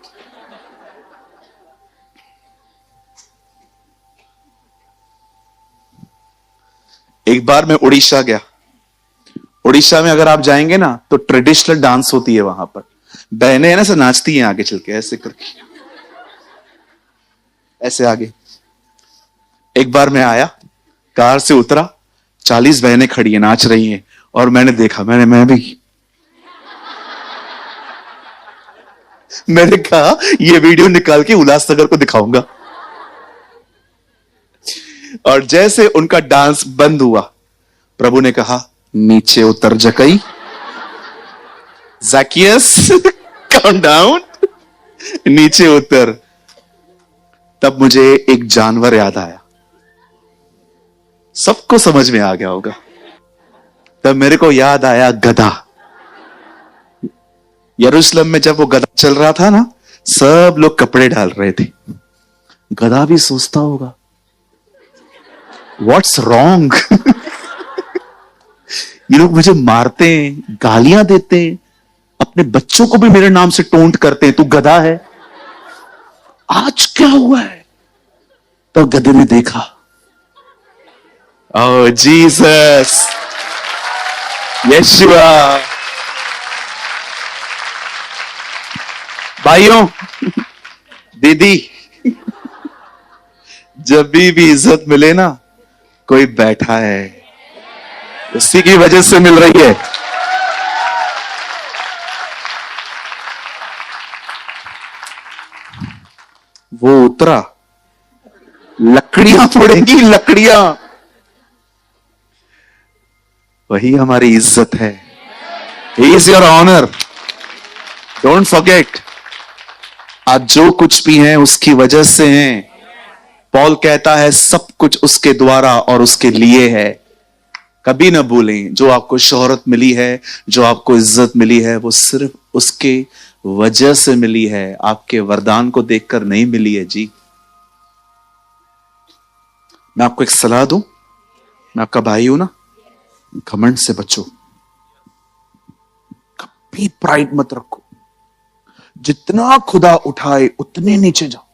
एक बार मैं उड़ीसा गया। उड़ीसा में अगर आप जाएंगे ना तो ट्रेडिशनल डांस होती है वहां पर, बहनें है ना से नाचती हैं आगे चल के, ऐसे करके, ऐसे आगे। एक बार मैं आया, कार से उतरा, 40 बहनें खड़ी हैं, नाच रही हैं, और मैंने देखा, मैं भी मैंने कहा ये वीडियो निकाल के उल्लासनगर को दिखाऊंगा। और जैसे उनका डांस बंद हुआ, प्रभु ने कहा नीचे उतर जकई, ज़ैकियस कम डाउन, नीचे उतर। तब मुझे एक जानवर याद आया। सबको समझ में आ गया होगा। तब मेरे को याद आया गधा। यरूशलेम में जब वो गधा चल रहा था ना, सब लोग कपड़े डाल रहे थे। गधा भी सोचता होगा, व्हाट्स रॉन्ग। ये लोग मुझे मारते हैं, गालियां देते हैं, अपने बच्चों को भी मेरे नाम से टोंट करते हैं, तू गधा है। आज क्या हुआ है? तब गधे ने देखा, ओह जीसस, यीशुआ। भाइयों, दीदी, जब भी इज्जत मिले ना, कोई बैठा है, उसी की वजह से मिल रही है। वो उतरा, लकड़ियां फोड़ेंगी, लकड़ियां। वही हमारी इज्जत है। He is your honour, don't forget. आज जो कुछ भी है उसकी वजह से हैं। पॉल कहता है सब कुछ उसके द्वारा और उसके लिए है। कभी ना भूलें, जो आपको शोहरत मिली है, जो आपको इज्जत मिली है, वो सिर्फ उसके वजह से मिली है, आपके वरदान को देखकर नहीं मिली है जी। मैं आपको एक सलाह दूं, मैं आपका भाई हूं ना, घमंड से बचो, कभी प्राइड मत रखो। जितना खुदा उठाए उतने नीचे जाओ।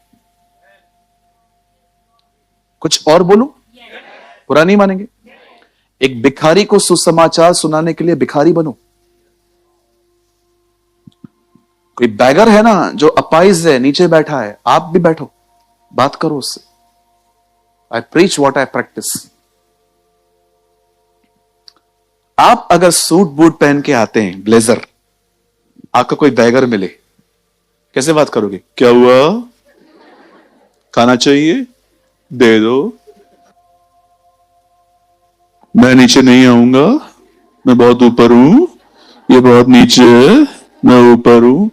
कुछ और बोलूं? बुरा नहीं मानेंगे? एक भिखारी को सुसमाचार सुनाने के लिए भिखारी बनो। कोई बैगर है ना जो अपाइज है, नीचे बैठा है, आप भी बैठो, बात करो उससे। आई प्रीच व्हाट आई प्रैक्टिस। आप अगर सूट बूट पहन के आते हैं, ब्लेजर, आपका कोई बैगर मिले, कैसे बात करोगे? क्या हुआ, खाना चाहिए, दे दो। मैं नीचे नहीं आऊंगा, मैं बहुत ऊपर हूं, ये बहुत नीचे है, मैं ऊपर हूं।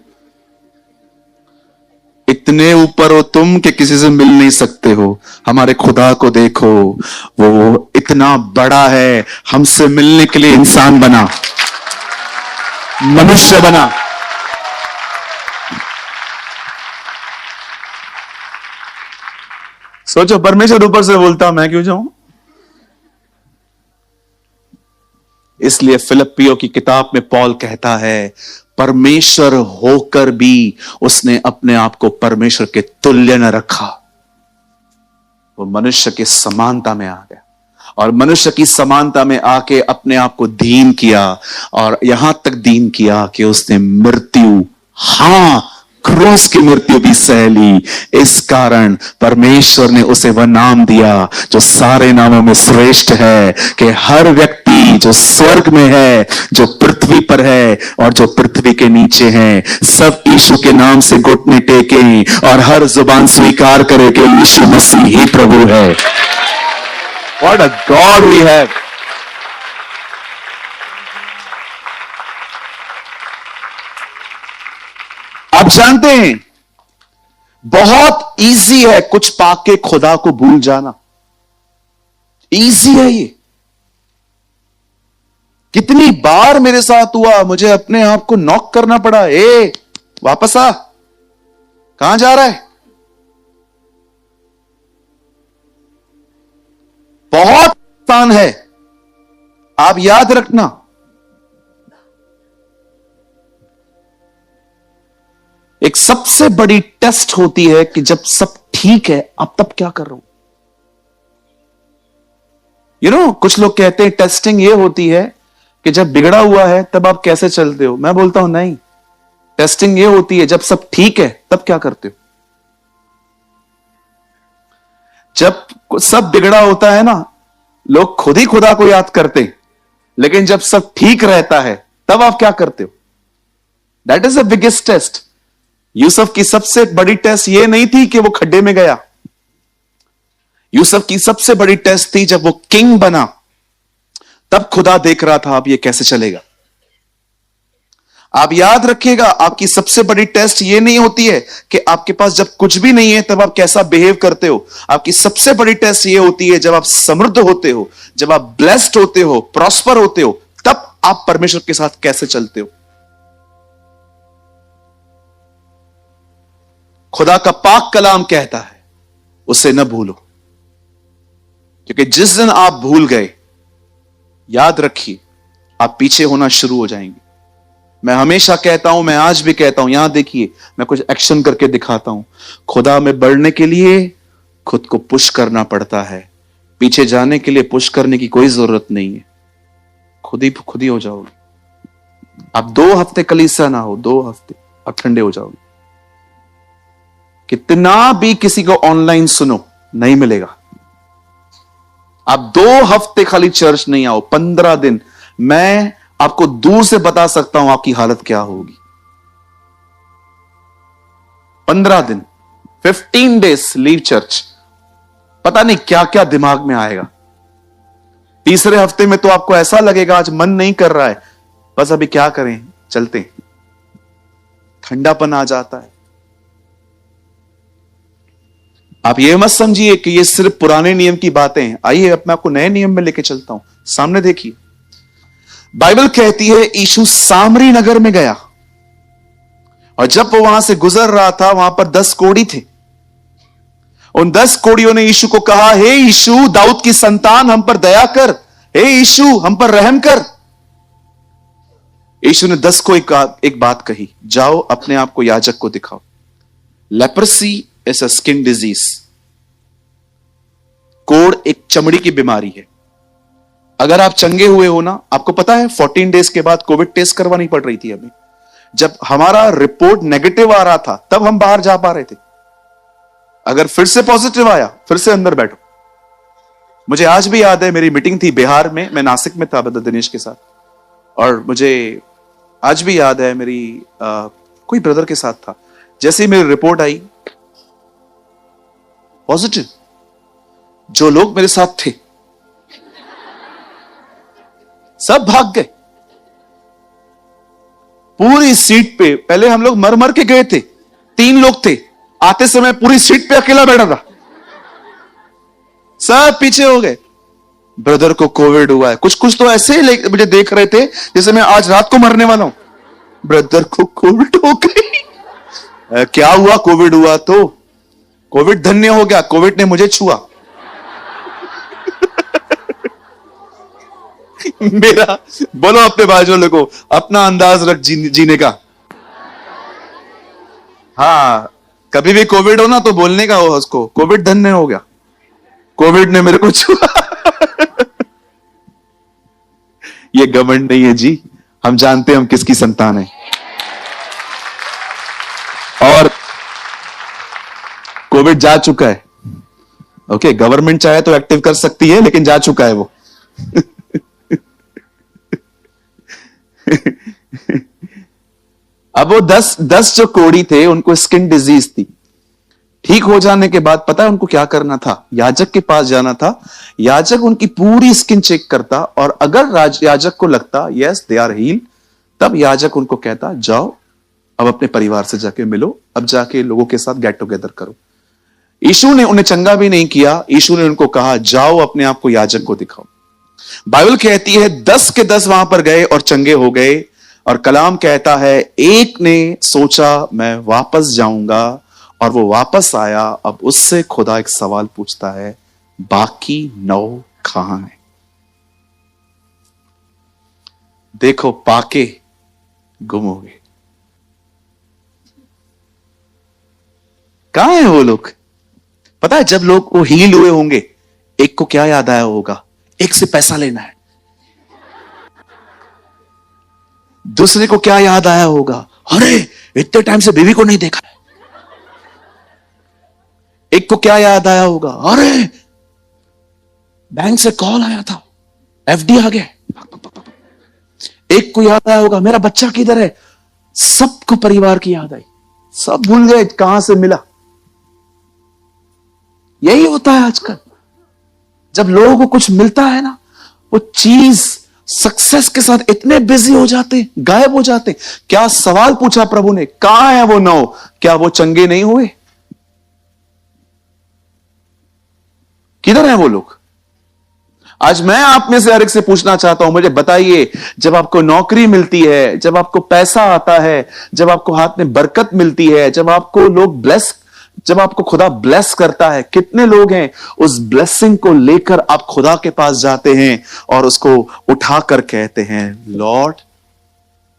इतने ऊपर हो तुम कि किसी से मिल नहीं सकते हो। हमारे खुदा को देखो, वो इतना बड़ा है, हमसे मिलने के लिए इंसान बना, मनुष्य बना। सोचो, परमेश्वर ऊपर से बोलता, मैं क्यों जाऊं? इसलिए फिलिप्पियों की किताब में पॉल कहता है, परमेश्वर होकर भी उसने अपने आप को परमेश्वर के तुल्य न रखा। वो मनुष्य की समानता में आ गया और मनुष्य की समानता में आके अपने आप को दीन किया, और यहां तक दीन किया कि उसने मृत्यु, हां, क्रूस की मृत्यु भी सह ली। इस कारण परमेश्वर ने उसे वह नाम दिया जो सारे नामों में श्रेष्ठ है, कि हर व्यक्ति जो स्वर्ग में है, जो पृथ्वी पर है और जो पृथ्वी के नीचे है, सब यीशु के नाम से घुटने टेके और हर जुबान स्वीकार करे कि यीशु मसीह ही प्रभु है। What a God we have! आप जानते हैं, बहुत इजी है कुछ पाके खुदा को भूल जाना। इजी है ये। कितनी बार मेरे साथ हुआ, मुझे अपने आप को नॉक करना पड़ा, ए वापस आ, कहां जा रहा है? बहुत आसान है, आप याद रखना। एक सबसे बड़ी टेस्ट होती है कि जब सब ठीक है, आप तब क्या कर रहे हो? कुछ लोग कहते हैं टेस्टिंग ये होती है कि जब बिगड़ा हुआ है तब आप कैसे चलते हो। मैं बोलता हूं नहीं, टेस्टिंग ये होती है जब सब ठीक है तब क्या करते हो। जब सब बिगड़ा होता है ना, लोग खुद ही खुदा को याद करते, लेकिन जब सब ठीक रहता है तब आप क्या करते हो? That is the biggest test. Yusuf की सबसे बड़ी टेस्ट ये नहीं थी कि वो खड्डे में गया। यूसुफ की सबसे बड़ी टेस्ट थी जब वो किंग बना, तब खुदा देख रहा था अब ये कैसे चलेगा। आप याद रखिएगा, आपकी सबसे बड़ी टेस्ट ये नहीं होती है कि आपके पास जब कुछ भी नहीं है तब आप कैसा बिहेव करते हो। आपकी सबसे बड़ी टेस्ट ये होती है जब आप समृद्ध होते हो, जब आप ब्लेस्ड होते हो, प्रॉस्पर होते हो, तब आप परमेश्वर के साथ कैसे चलते हो। खुदा का पाक कलाम कहता है उसे न भूलो, क्योंकि जिस दिन आप भूल गए, याद रखिए, आप पीछे होना शुरू हो जाएंगे। मैं हमेशा कहता हूं, मैं आज भी कहता हूं, यहां देखिए मैं कुछ एक्शन करके दिखाता हूं। खुदा में बढ़ने के लिए खुद को पुश करना पड़ता है, पीछे जाने के लिए पुश करने की कोई जरूरत नहीं है। खुद ही हो जाओगे। आप 2 हफ्ते कलीसिया ना हो, 2 हफ्ते आप ठंडे हो जाओगे। कितना भी किसी को ऑनलाइन सुनो, नहीं मिलेगा। आप 2 हफ्ते खाली चर्च नहीं आओ, 15 दिन, मैं आपको दूर से बता सकता हूं आपकी हालत क्या होगी। 15 दिन, 15 डेज लीव चर्च, पता नहीं क्या क्या दिमाग में आएगा। तीसरे हफ्ते में तो आपको ऐसा लगेगा आज मन नहीं कर रहा है, बस अभी क्या करें, चलते हैं। ठंडापन आ जाता है। आप ये मत समझिए कि ये सिर्फ पुराने नियम की बातें हैं। आइए अब मैं आपको नए नियम में लेके चलता हूं। सामने देखिए, बाइबल कहती है यीशु सामरी नगर में गया, और जब वो वहां से गुजर रहा था, वहां पर 10 कोढ़ी थे। उन 10 कोढ़ियों ने यीशु को कहा, हे यीशु, दाऊद की संतान, हम पर दया कर। हे यीशु, हम पर रहम कर। यीशु ने 10 को एक बात कही, जाओ अपने आप को याजक को दिखाओ। Leprosy is a skin disease. कोढ़ एक चमड़ी की बीमारी है। अगर आप चंगे हुए हो ना, आपको पता है 14 डेज के बाद कोविड टेस्ट करवानी पड़ रही थी हमें। जब हमारा रिपोर्ट नेगेटिव आ रहा था तब हम बाहर जा पा रहे थे। अगर फिर से पॉजिटिव आया, फिर से अंदर बैठो। मुझे आज भी याद है, मेरी मीटिंग थी बिहार में, मैं नासिक में था ब्रदर दिनेश के साथ, और मुझे आज भी याद है मेरी कोई ब्रदर के साथ था। जैसे ही मेरी रिपोर्ट आई पॉजिटिव, जो लोग मेरे साथ थे सब भाग गए। पूरी सीट पे, पहले हम लोग मर मर के गए थे, 3 लोग थे, आते समय पूरी सीट पे अकेला बैठा था, सब पीछे हो गए। ब्रदर को कोविड हुआ है। कुछ कुछ तो ऐसे ही मुझे देख रहे थे जैसे मैं आज रात को मरने वाला हूं। ब्रदर को कोविड हो गई। क्या हुआ? कोविड हुआ तो कोविड धन्य हो गया, कोविड ने मुझे छुआ। मेरा, बोलो अपने बाजू वाले को, अपना अंदाज रख जीने का। हाँ, कभी भी कोविड हो ना तो बोलने का हो उसको, कोविड धन्य हो गया, कोविड ने मेरे को छुआ। ये घमंड नहीं है जी, हम जानते हैं हम किसकी संतान है। और कोविड जा चुका है। ओके, गवर्नमेंट चाहे तो एक्टिव कर सकती है, लेकिन जा चुका है वो। अब वो 10 जो कोढ़ी थे उनको स्किन डिजीज थी। ठीक हो जाने के बाद पता है उनको क्या करना था? याजक के पास जाना था। याजक उनकी पूरी स्किन चेक करता, और अगर याजक को लगता यस दे आर हील, तब याजक उनको कहता जाओ अब अपने परिवार से जाके मिलो, अब जाके लोगों के साथ गेट टुगेदर करो। यीशु ने उन्हें चंगा भी नहीं किया। यीशु ने उनको कहा जाओ अपने आप को याजक को दिखाओ। बाइबल कहती है 10 के 10 वहां पर गए और चंगे हो गए। और कलाम कहता है एक ने सोचा मैं वापस जाऊंगा, और वो वापस आया। अब उससे खुदा एक सवाल पूछता है, बाकी 9 कहां है? देखो पाके गुम हो गए। कहां है वो लोग? पता है जब लोग वो हील हुए होंगे, एक को क्या याद आया होगा? एक से पैसा लेना है। दूसरे को क्या याद आया होगा? अरे इतने टाइम से बीवी को नहीं देखा। एक को क्या याद आया होगा? अरे बैंक से कॉल आया था, एफडी आ गया। एक को याद आया होगा मेरा बच्चा किधर है। सबको परिवार की याद आई, सब भूल गए कहां से मिला। यही होता है आजकल। जब लोगों को कुछ मिलता है ना, वो चीज सक्सेस के साथ इतने बिजी हो जाते, गायब हो जाते। क्या सवाल पूछा प्रभु ने, कहां है वो 9? क्या वो चंगे नहीं हुए? किधर हैं वो लोग? आज मैं आप में से हर एक से पूछना चाहता हूं, मुझे बताइए, जब आपको नौकरी मिलती है, जब आपको पैसा आता है, जब आपको हाथ में बरकत मिलती है, जब आपको लोग जब आपको खुदा ब्लेस करता है, कितने लोग हैं उस ब्लेसिंग को लेकर आप खुदा के पास जाते हैं और उसको उठाकर कहते हैं, लॉर्ड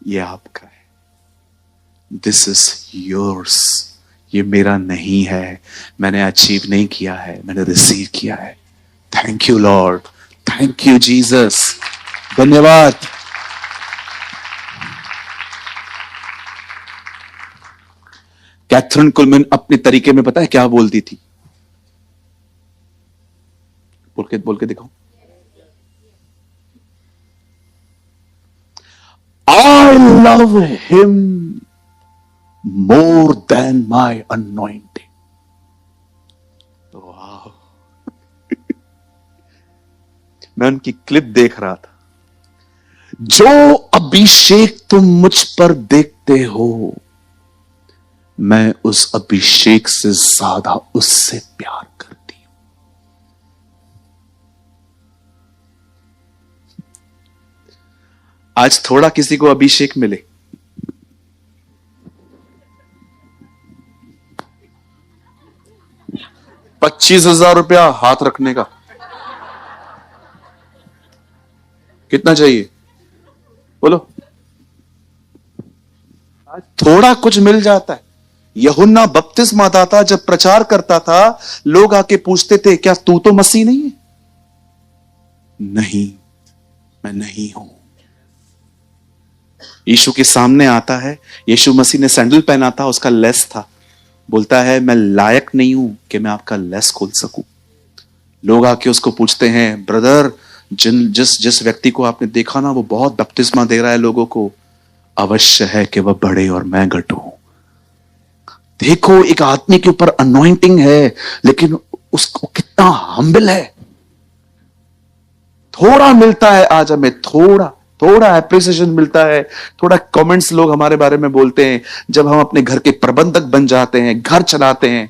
ये आपका है, दिस इज योर्स, ये मेरा नहीं है, मैंने अचीव नहीं किया है, मैंने रिसीव किया है। Thank you Lord, thank you Jesus, धन्यवाद। कैथरीन कुलमैन अपने तरीके में पता है क्या बोलती थी? बोल के दिखाओ। I love him more than my anointing. वाह, मैं उनकी क्लिप देख रहा था। जो अभिषेक तुम मुझ पर देखते हो, मैं उस अभिषेक से ज्यादा उससे प्यार करती हूं। आज थोड़ा किसी को अभिषेक मिले, ₹25,000 हाथ रखने का, कितना चाहिए बोलो? आज थोड़ा कुछ मिल जाता है। यूहन्ना बपतिस्मा दाता जब प्रचार करता था, लोग आके पूछते थे, क्या तू तो मसीह नहीं है? नहीं, मैं नहीं हूं। यीशु के सामने आता है, यीशु मसीह ने सैंडल पहना था, उसका लेस था, बोलता है मैं लायक नहीं हूं कि मैं आपका लेस खोल सकूं। लोग आके उसको पूछते हैं, ब्रदर जिस व्यक्ति को आपने देखा ना, वो बहुत बपतिस्मा दे रहा है लोगों को, अवश्य है कि वह बढ़े और मैं घटूं। देखो, एक आदमी के ऊपर अनॉइंटिंग है, लेकिन उसको कितना हम्बल है। थोड़ा मिलता है आज हमें, थोड़ा एप्रिसिएशन मिलता है, थोड़ा कमेंट्स लोग हमारे बारे में बोलते हैं। जब हम अपने घर के प्रबंधक बन जाते हैं, घर चलाते हैं,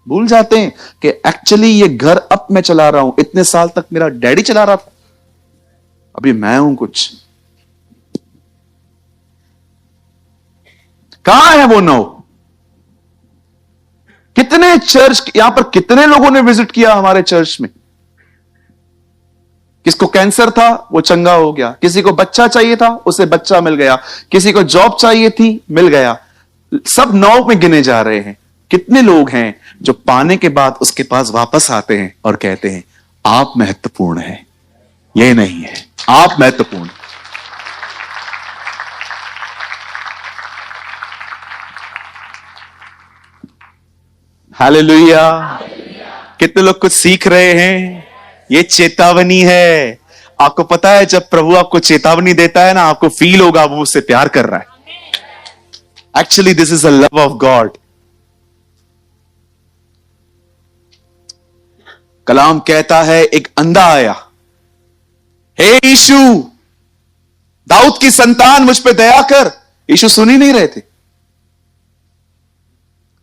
भूल जाते हैं कि एक्चुअली ये घर अब मैं चला रहा हूं, इतने साल तक मेरा डैडी चला रहा था, अभी मैं हूं कुछ। कहां है वो 9? कितने चर्च, यहां पर कितने लोगों ने विजिट किया हमारे चर्च में? किसको कैंसर था वो चंगा हो गया, किसी को बच्चा चाहिए था उसे बच्चा मिल गया, किसी को जॉब चाहिए थी मिल गया। सब 9 में गिने जा रहे हैं। कितने लोग हैं जो पाने के बाद उसके पास वापस आते हैं और कहते हैं, आप महत्वपूर्ण हैं, ये नहीं है, आप महत्वपूर्ण। हालेलुया। कितने लोग कुछ सीख रहे हैं? ये चेतावनी है। आपको पता है, जब प्रभु आपको चेतावनी देता है ना, आपको फील होगा वो उससे प्यार कर रहा है। Actually this is the love of God. कलाम कहता है, एक अंधा आया, हे यीशु दाऊद की संतान मुझ पे दया कर। यीशु सुन ही नहीं रहे थे।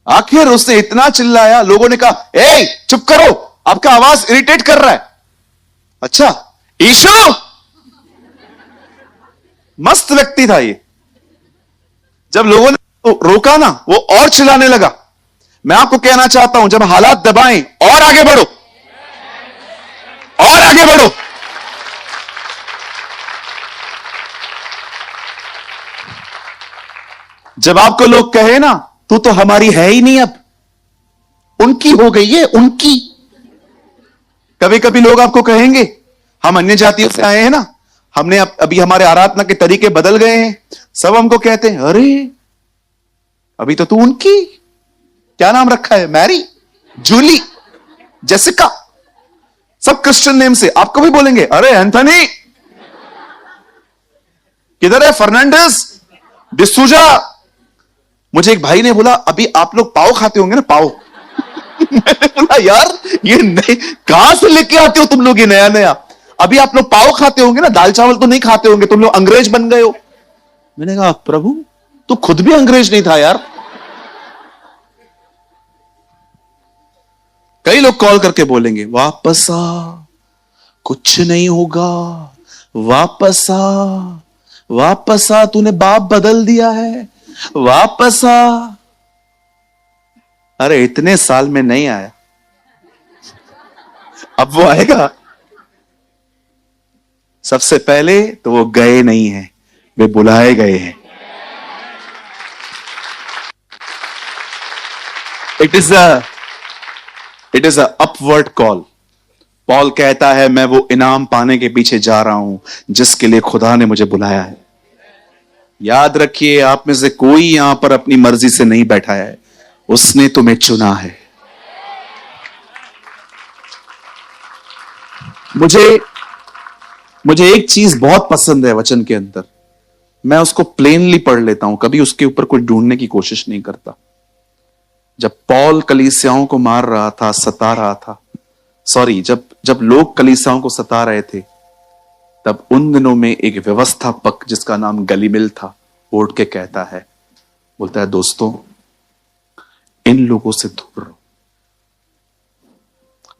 आखिर उसने इतना चिल्लाया, लोगों ने कहा, ए चुप करो, आपका आवाज इरिटेट कर रहा है। अच्छा, यीशु मस्त व्यक्ति था ये। जब लोगों ने रोका ना, वो और चिल्लाने लगा। मैं आपको कहना चाहता हूं, जब हालात दबाएं, और आगे बढ़ो, और आगे बढ़ो। जब आपको लोग कहे ना, तू तो हमारी है ही नहीं, अब उनकी हो गई है, उनकी। कभी कभी लोग आपको कहेंगे, हम अन्य जातियों से आए हैं ना, हमने अभी हमारे आराधना के तरीके बदल गए हैं। सब हमको कहते हैं, अरे अभी तो तू उनकी, क्या नाम रखा है, मैरी, जूली, जेसिका, सब क्रिश्चियन नेम से। आपको भी बोलेंगे, अरे एंथनी, किधर है फर्नांडिस, डिसूजा। मुझे एक भाई ने बोला, अभी आप लोग पाव खाते होंगे ना, पाव। मैंने बोला, यार ये नहीं, कहां से लेके आते हो तुम लोग ये नया नया? अभी आप लोग पाव खाते होंगे ना, दाल चावल तो नहीं खाते होंगे, तुम लोग अंग्रेज बन गए हो। मैंने कहा प्रभु तू खुद भी अंग्रेज नहीं था यार। कई लोग कॉल करके बोलेंगे वापस आ, कुछ नहीं होगा, वापस आ, वापस आ, तूने बाप बदल दिया है, वापस आ। अरे इतने साल में नहीं आया, अब वो आएगा। सबसे पहले तो वो गए नहीं हैं, वे बुलाए गए हैं। It is a upward call. Paul कहता है मैं वो इनाम पाने के पीछे जा रहा हूं जिसके लिए खुदा ने मुझे बुलाया है। याद रखिए, आप में से कोई यहां पर अपनी मर्जी से नहीं बैठा है, उसने तुम्हें चुना है। मुझे एक चीज बहुत पसंद है वचन के अंदर, मैं उसको प्लेनली पढ़ लेता हूं, कभी उसके ऊपर कुछ ढूंढने की कोशिश नहीं करता। जब पॉल कलीसियाओं को मार रहा था, सता रहा था, सॉरी, जब लोग कलीसियाओं को सता रहे थे, तब उन दिनों में एक व्यवस्थापक जिसका नाम गलीमिल था, उठ के कहता है, बोलता है दोस्तों इन लोगों से दूर रहो।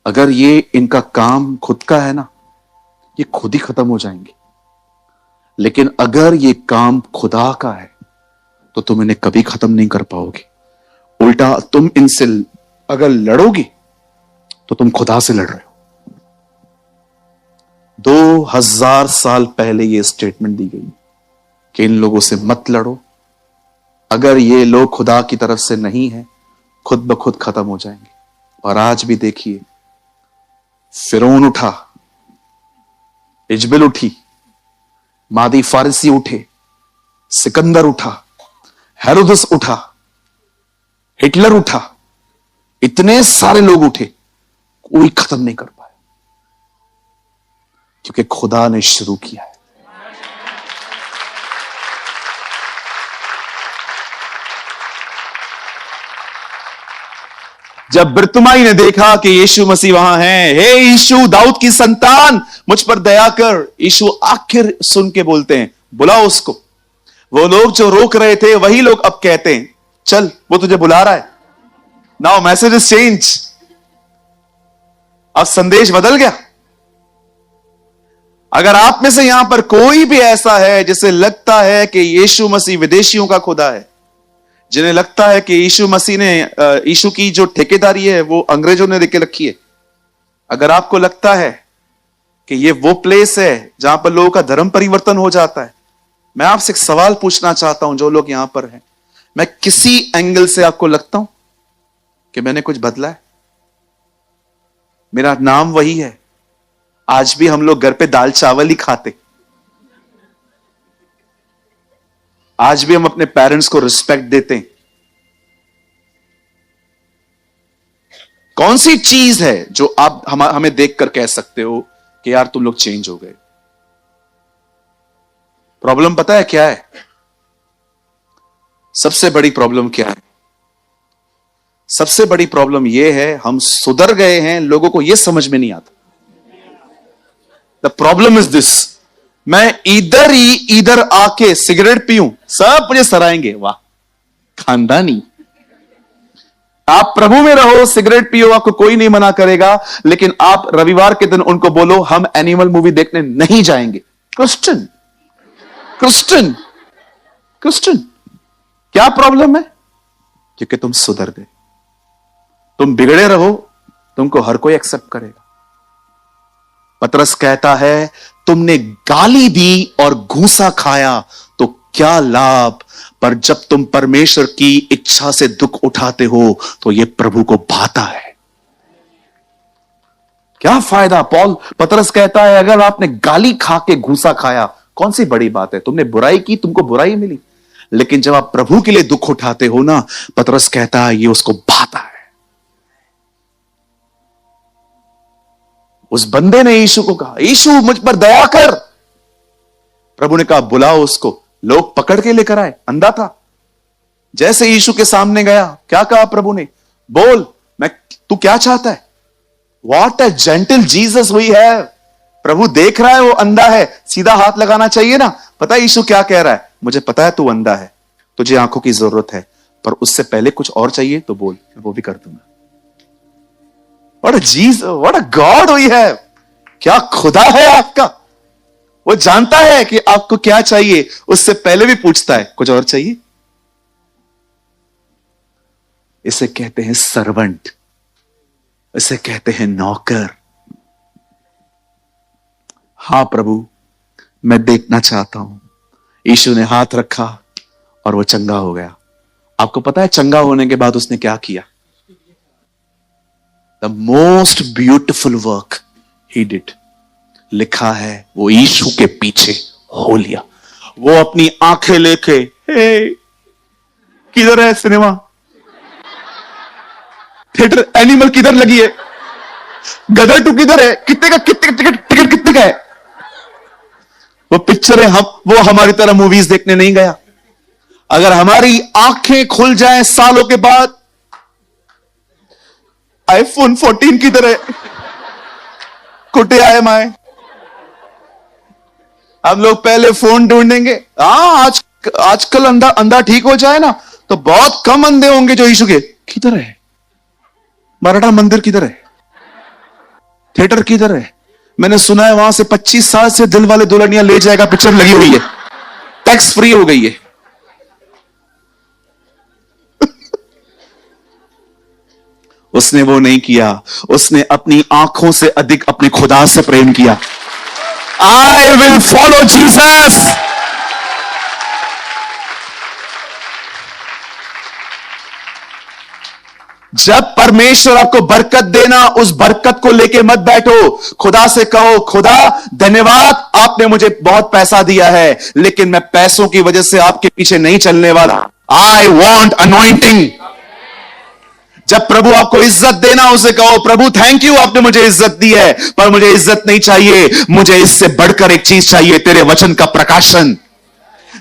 अगर ये इनका काम खुद का है ना, ये खुद ही खत्म हो जाएंगे, लेकिन अगर ये काम खुदा का है तो तुम इन्हें कभी खत्म नहीं कर पाओगे। उल्टा तुम इनसे अगर लड़ोगे तो तुम खुदा से लड़ रहे हो। 2000 साल पहले ये स्टेटमेंट दी गई कि इन लोगों से मत लड़ो, अगर ये लोग खुदा की तरफ से नहीं है खुद ब खुद खत्म हो जाएंगे। और आज भी देखिए, फिरौन उठा, इजबिल उठी, मादी फारसी उठे, सिकंदर उठा, हेरोदस उठा, हिटलर उठा, इतने सारे लोग उठे, कोई खत्म नहीं कर पाया, क्योंकि खुदा ने शुरू किया है। जब बिरतुमाई ने देखा कि यीशु मसीह वहां है, हे यीशु दाऊद की संतान मुझ पर दया कर, यीशु आखिर सुन के बोलते हैं बुलाओ उसको। वो लोग जो रोक रहे थे वही लोग अब कहते हैं चल वो तुझे बुला रहा है। नाउ मैसेज इज चेंज, अब संदेश बदल गया। अगर आप में से यहां पर कोई भी ऐसा है जिसे लगता है कि यीशु मसीह विदेशियों का खुदा है, जिन्हें लगता है कि यीशु मसीह ने यीशु की जो ठेकेदारी है वो अंग्रेजों ने लेके रखी है, अगर आपको लगता है कि ये वो प्लेस है जहां पर लोगों का धर्म परिवर्तन हो जाता है, मैं आपसे एक सवाल पूछना चाहता हूं, जो लोग यहां पर हैं, मैं किसी एंगल से आपको लगता हूं कि मैंने कुछ बदला है? मेरा नाम वही है, आज भी हम लोग घर पे दाल चावल ही खाते, आज भी हम अपने पेरेंट्स को रिस्पेक्ट देते हैं। कौन सी चीज है जो आप हमें देखकर कह सकते हो कि यार तुम लोग चेंज हो गए? प्रॉब्लम पता है क्या है? सबसे बड़ी प्रॉब्लम क्या है? सबसे बड़ी प्रॉब्लम यह है हम सुधर गए हैं, लोगों को यह समझ में नहीं आता। द प्रॉब्लम इज दिस, मैं इधर आके सिगरेट पीऊं सब मुझे सराएंगे, वाह खानदानी। आप प्रभु में रहो, सिगरेट पियो, आपको कोई नहीं मना करेगा, लेकिन आप रविवार के दिन उनको बोलो हम एनिमल मूवी देखने नहीं जाएंगे। क्रिश्चियन क्रिश्चियन क्रिश्चियन, क्या प्रॉब्लम है? क्योंकि तुम सुधर गए। तुम बिगड़े रहो, तुमको हर कोई एक्सेप्ट करेगा। पतरस कहता है तुमने गाली दी और घूसा खाया तो क्या लाभ, पर जब तुम परमेश्वर की इच्छा से दुख उठाते हो तो यह प्रभु को भाता है। क्या फायदा? पतरस कहता है अगर आपने गाली खा के घूसा खाया, कौन सी बड़ी बात है? तुमने बुराई की, तुमको बुराई मिली, लेकिन जब आप प्रभु के लिए दुख उठाते हो ना, पतरस कहता है यह उसको भाता है। उस बंदे ने यीशु को कहा यीशु मुझ पर दया कर, प्रभु ने कहा बुलाओ उसको। लोग पकड़ के लेकर आए, अंधा था। जैसे यीशु के सामने गया, क्या कहा प्रभु ने? बोल, तू क्या चाहता है? What a gentle Jesus we have. प्रभु देख रहा है वो अंधा है, सीधा हाथ लगाना चाहिए ना। पता है यीशु क्या कह रहा है? मुझे पता है तू अंधा है, तुझे आंखों की जरूरत है, पर उससे पहले कुछ और चाहिए तो बोल, मैं वो भी कर दूंगा। What a God we have. क्या खुदा है आपका। वो जानता है कि आपको क्या चाहिए, उससे पहले भी पूछता है कुछ और चाहिए। इसे कहते हैं सर्वेंट, इसे कहते हैं नौकर। हां प्रभु, मैं देखना चाहता हूं। यीशु ने हाथ रखा और वो चंगा हो गया। आपको पता है चंगा होने के बाद उसने क्या किया? The most beautiful work he did. लिखा है वो यीशु के पीछे हो लिया। वो अपनी आंखें लेके, हे किधर है सिनेमा, थिएटर, एनिमल किधर लगी है, गदर 2 किधर है, कितने का, कितने टिकट कितने का है? वो पिक्चर है, वो हमारी तरह मूवीज देखने नहीं गया। अगर हमारी आंखें खुल जाएं सालों के बाद, आईफोन 14 किधर है, कुटिया है माए। हम लोग पहले फोन ढूंढेंगे। आजकल अंधा ठीक हो जाए ना तो बहुत कम अंधे होंगे जो यीशु के। किधर है मराठा मंदिर, किधर है थिएटर, किधर है? मैंने सुना है वहां से 25 साल से दिल वाले दुल्हनिया ले जाएगा पिक्चर लगी हुई है, टैक्स फ्री हो गई है। उसने वो नहीं किया, उसने अपनी आंखों से अधिक अपने खुदा से प्रेम किया। I will follow Jesus. जब परमेश्वर आपको बरकत देना, उस बरकत को लेके मत बैठो। खुदा से कहो, खुदा धन्यवाद, आपने मुझे बहुत पैसा दिया है, लेकिन मैं पैसों की वजह से आपके पीछे नहीं चलने वाला। I want anointing. जब प्रभु आपको इज्जत देना, उसे कहो, प्रभु थैंक यू, आपने मुझे इज्जत दी है, पर मुझे इज्जत नहीं चाहिए, मुझे इससे बढ़कर एक चीज चाहिए, तेरे वचन का प्रकाशन।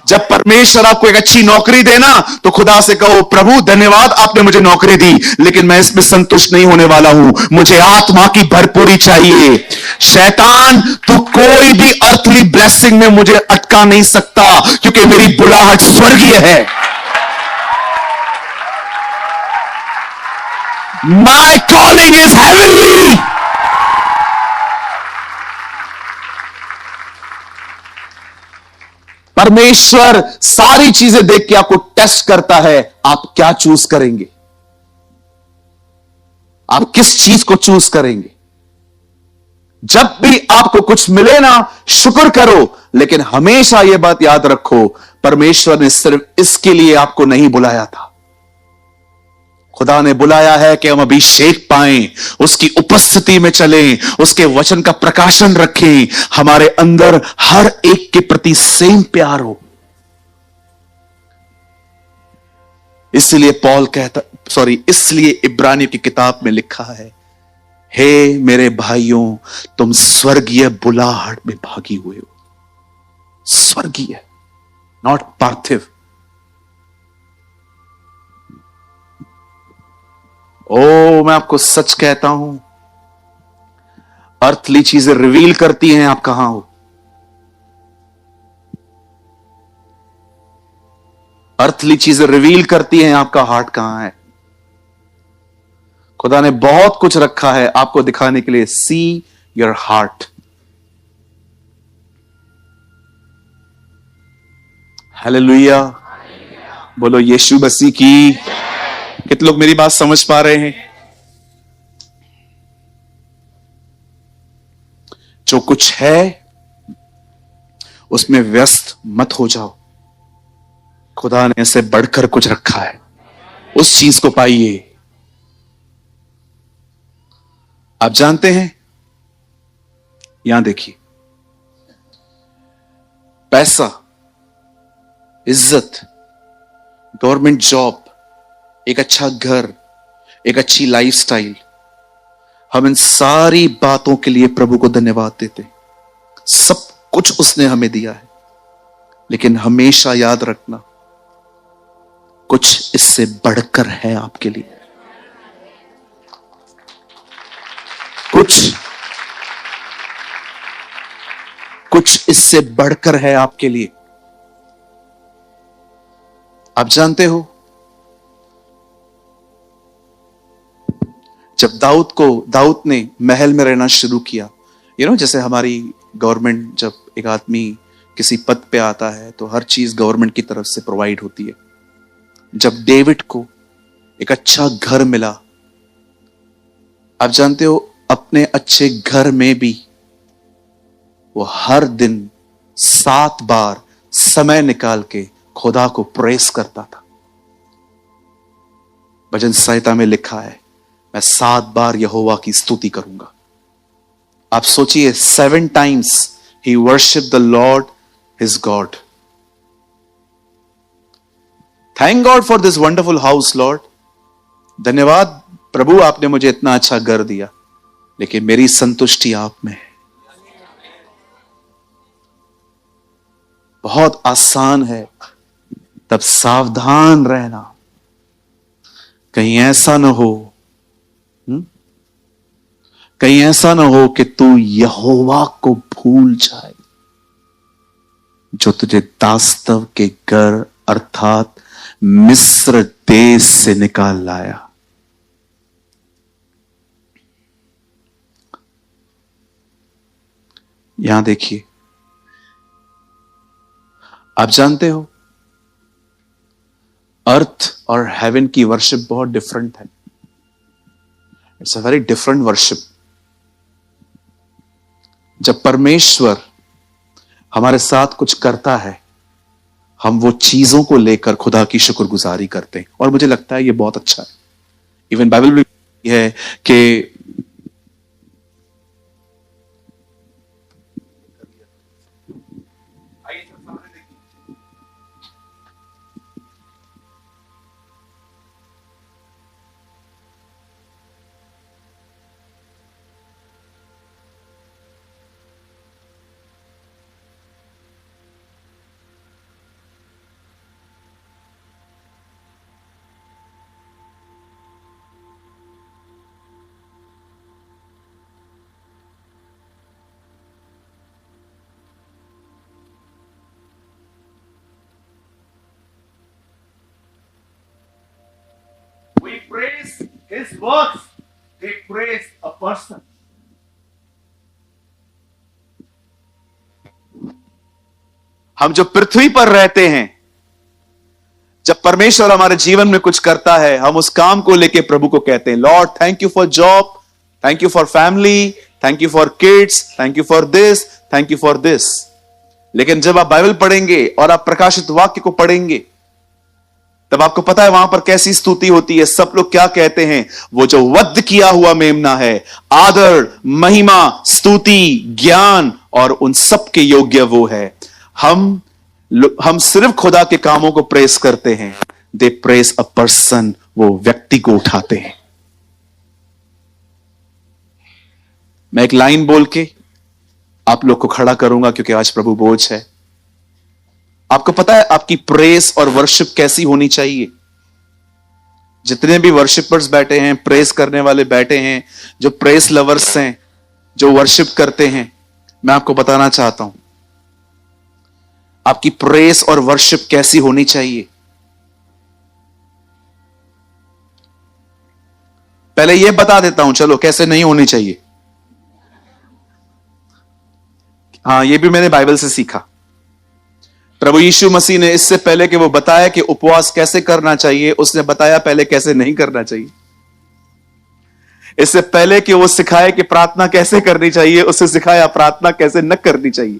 जब परमेश्वर आपको एक अच्छी नौकरी देना, तो खुदा से कहो, प्रभु धन्यवाद, आपने मुझे नौकरी दी, लेकिन मैं इसमें संतुष्ट नहीं होने वाला हूं, मुझे आत्मा की भरपूरी चाहिए। शैतान, तू कोई भी अर्थली ब्लेसिंग में मुझे अटका नहीं सकता, क्योंकि मेरी बुलाहट स्वर्गीय है। My calling is heavenly. परमेश्वर सारी चीजें देख के आपको टेस्ट करता है, आप क्या चूज करेंगे, आप किस चीज को चूज करेंगे। जब भी आपको कुछ मिले ना, शुक्र करो, लेकिन हमेशा यह बात याद रखो, परमेश्वर ने सिर्फ इसके लिए आपको नहीं बुलाया था। खुदा ने बुलाया है कि हम अभिषेक पाएं, उसकी उपस्थिति में चलें, उसके वचन का प्रकाशन रखें, हमारे अंदर हर एक के प्रति सेम प्यार हो। इसलिए इब्रानियों की किताब में लिखा है, हे मेरे भाइयों, तुम स्वर्गीय बुलाहट में भागी हुए हो। स्वर्गीय, नॉट पार्थिव। मैं आपको सच कहता हूं, अर्थली चीजें रिवील करती हैं आप कहां हो। अर्थली चीजें रिवील करती हैं आपका हार्ट कहां है। खुदा ने बहुत कुछ रखा है आपको दिखाने के लिए। See your heart. हालेलुया, बोलो यीशु मसीह की। कितने लोग मेरी बात समझ पा रहे हैं? जो कुछ है उसमें व्यस्त मत हो जाओ। खुदा ने ऐसे बढ़कर कुछ रखा है, उस चीज को पाइए। आप जानते हैं, यहां देखिए, पैसा, इज्जत, गवर्नमेंट जॉब, एक अच्छा घर, एक अच्छी लाइफस्टाइल, हम इन सारी बातों के लिए प्रभु को धन्यवाद देते। सब कुछ उसने हमें दिया है, लेकिन हमेशा याद रखना, कुछ इससे बढ़कर है आपके लिए। कुछ कुछ इससे बढ़कर है आपके लिए। आप जानते हो, जब दाऊद ने महल में रहना शुरू किया, जैसे हमारी गवर्नमेंट, जब एक आदमी किसी पद पे आता है तो हर चीज गवर्नमेंट की तरफ से प्रोवाइड होती है। जब डेविड को एक अच्छा घर मिला, आप जानते हो, अपने अच्छे घर में भी वो हर दिन 7 बार समय निकाल के खुदा को प्रेस करता था। भजन संहिता में लिखा है, मैं 7 बार यहोवा की स्तुति करूंगा। आप सोचिए, 7 times he worshiped the Lord his God. Thank God for this wonderful house, Lord. धन्यवाद प्रभु, आपने मुझे इतना अच्छा घर दिया, लेकिन मेरी संतुष्टि आप में है। बहुत आसान है, तब सावधान रहना, कहीं ऐसा ना हो, कहीं ऐसा ना हो कि तू यहोवा को भूल जाए, जो तुझे दास्तव के घर अर्थात मिस्र देश से निकाल लाया। यहां देखिए, आप जानते हो, अर्थ और हेवन की वर्शिप बहुत डिफरेंट है। It's a very different worship. जब परमेश्वर हमारे साथ कुछ करता है, हम वो चीजों को लेकर खुदा की शुक्रगुजारी करते हैं, और मुझे लगता है ये बहुत अच्छा है। इवन बाइबल में है कि we praise his works, we praise a person. हम जो पृथ्वी पर रहते हैं, जब परमेश्वर हमारे जीवन में कुछ करता है, हम उस काम को लेके प्रभु को कहते हैं, Lord thank you for job, thank you for family, thank you for kids, thank you for this, thank you for this. लेकिन जब आप बाइबल पढ़ेंगे और आप प्रकाशित वाक्य को पढ़ेंगे, तब आपको पता है वहां पर कैसी स्तुति होती है। सब लोग क्या कहते हैं, वो जो वध किया हुआ मेमना है, आदर, महिमा, स्तुति, ज्ञान और उन सब के योग्य वो है। हम सिर्फ खुदा के कामों को प्रेस करते हैं, दे प्रेस अ पर्सन, वो व्यक्ति को उठाते हैं। मैं एक लाइन बोल के आप लोग को खड़ा करूंगा, क्योंकि आज प्रभु बोझ है। आपको पता है आपकी प्रेस और वर्शिप कैसी होनी चाहिए? जितने भी वर्शिपर्स बैठे हैं, प्रेस करने वाले बैठे हैं, जो प्रेस लवर्स हैं, जो वर्शिप करते हैं, मैं आपको बताना चाहता हूं आपकी प्रेस और वर्शिप कैसी होनी चाहिए। पहले यह बता देता हूं, चलो कैसे नहीं होनी चाहिए। हाँ, यह भी मैंने बाइबल से सीखा। प्रभु यीशु मसीह ने इससे पहले कि वो बताया कि उपवास कैसे करना चाहिए, उसने बताया पहले कैसे नहीं करना चाहिए। इससे पहले कि वो सिखाए कि प्रार्थना कैसे करनी चाहिए, उससे सिखाया प्रार्थना कैसे न करनी चाहिए,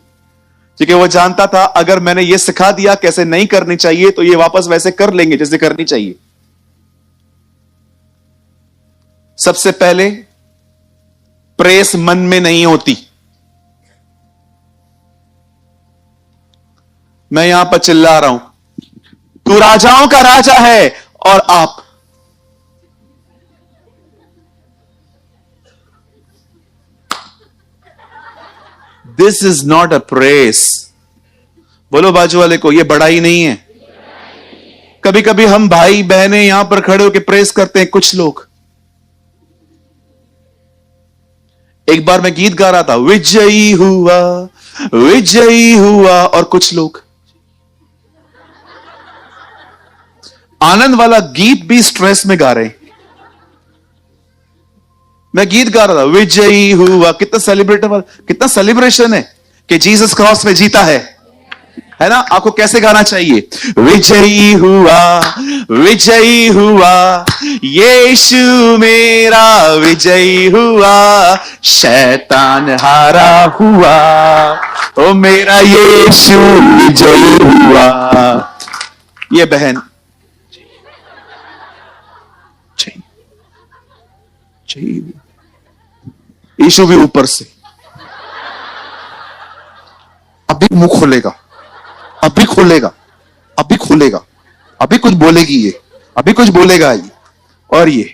क्योंकि वो जानता था अगर मैंने ये सिखा दिया कैसे नहीं करनी चाहिए तो ये वापस वैसे कर लेंगे जैसे करनी चाहिए। सबसे पहले प्रेस मन में नहीं होती। मैं यहां पर चिल्ला रहा हूं, तू राजाओं का राजा है और आप this is not a press. बोलो बाजू वाले को, यह बड़ाई नहीं है। कभी कभी हम भाई बहनें यहां पर खड़े होकर प्रेस करते हैं, कुछ लोग एक बार मैं गीत गा रहा था, विजयी हुआ विजयी हुआ, और कुछ लोग आनंद वाला गीत भी स्ट्रेस में गा रहे हैं। मैं गीत गा रहा था, विजयी हुआ, कितना सेलिब्रेटेबल, कितना सेलिब्रेशन है कि जीसस क्रॉस में जीता है ना। आपको कैसे गाना चाहिए? विजयी हुआ यीशु मेरा विजयी हुआ, शैतान हारा हुआ, ओ मेरा यीशु विजयी हुआ। ये बहन यीशु भी ऊपर से अभी मुंह खोलेगा, अभी खोलेगा, अभी खोलेगा, अभी कुछ बोलेगी ये, अभी कुछ बोलेगा ये, और ये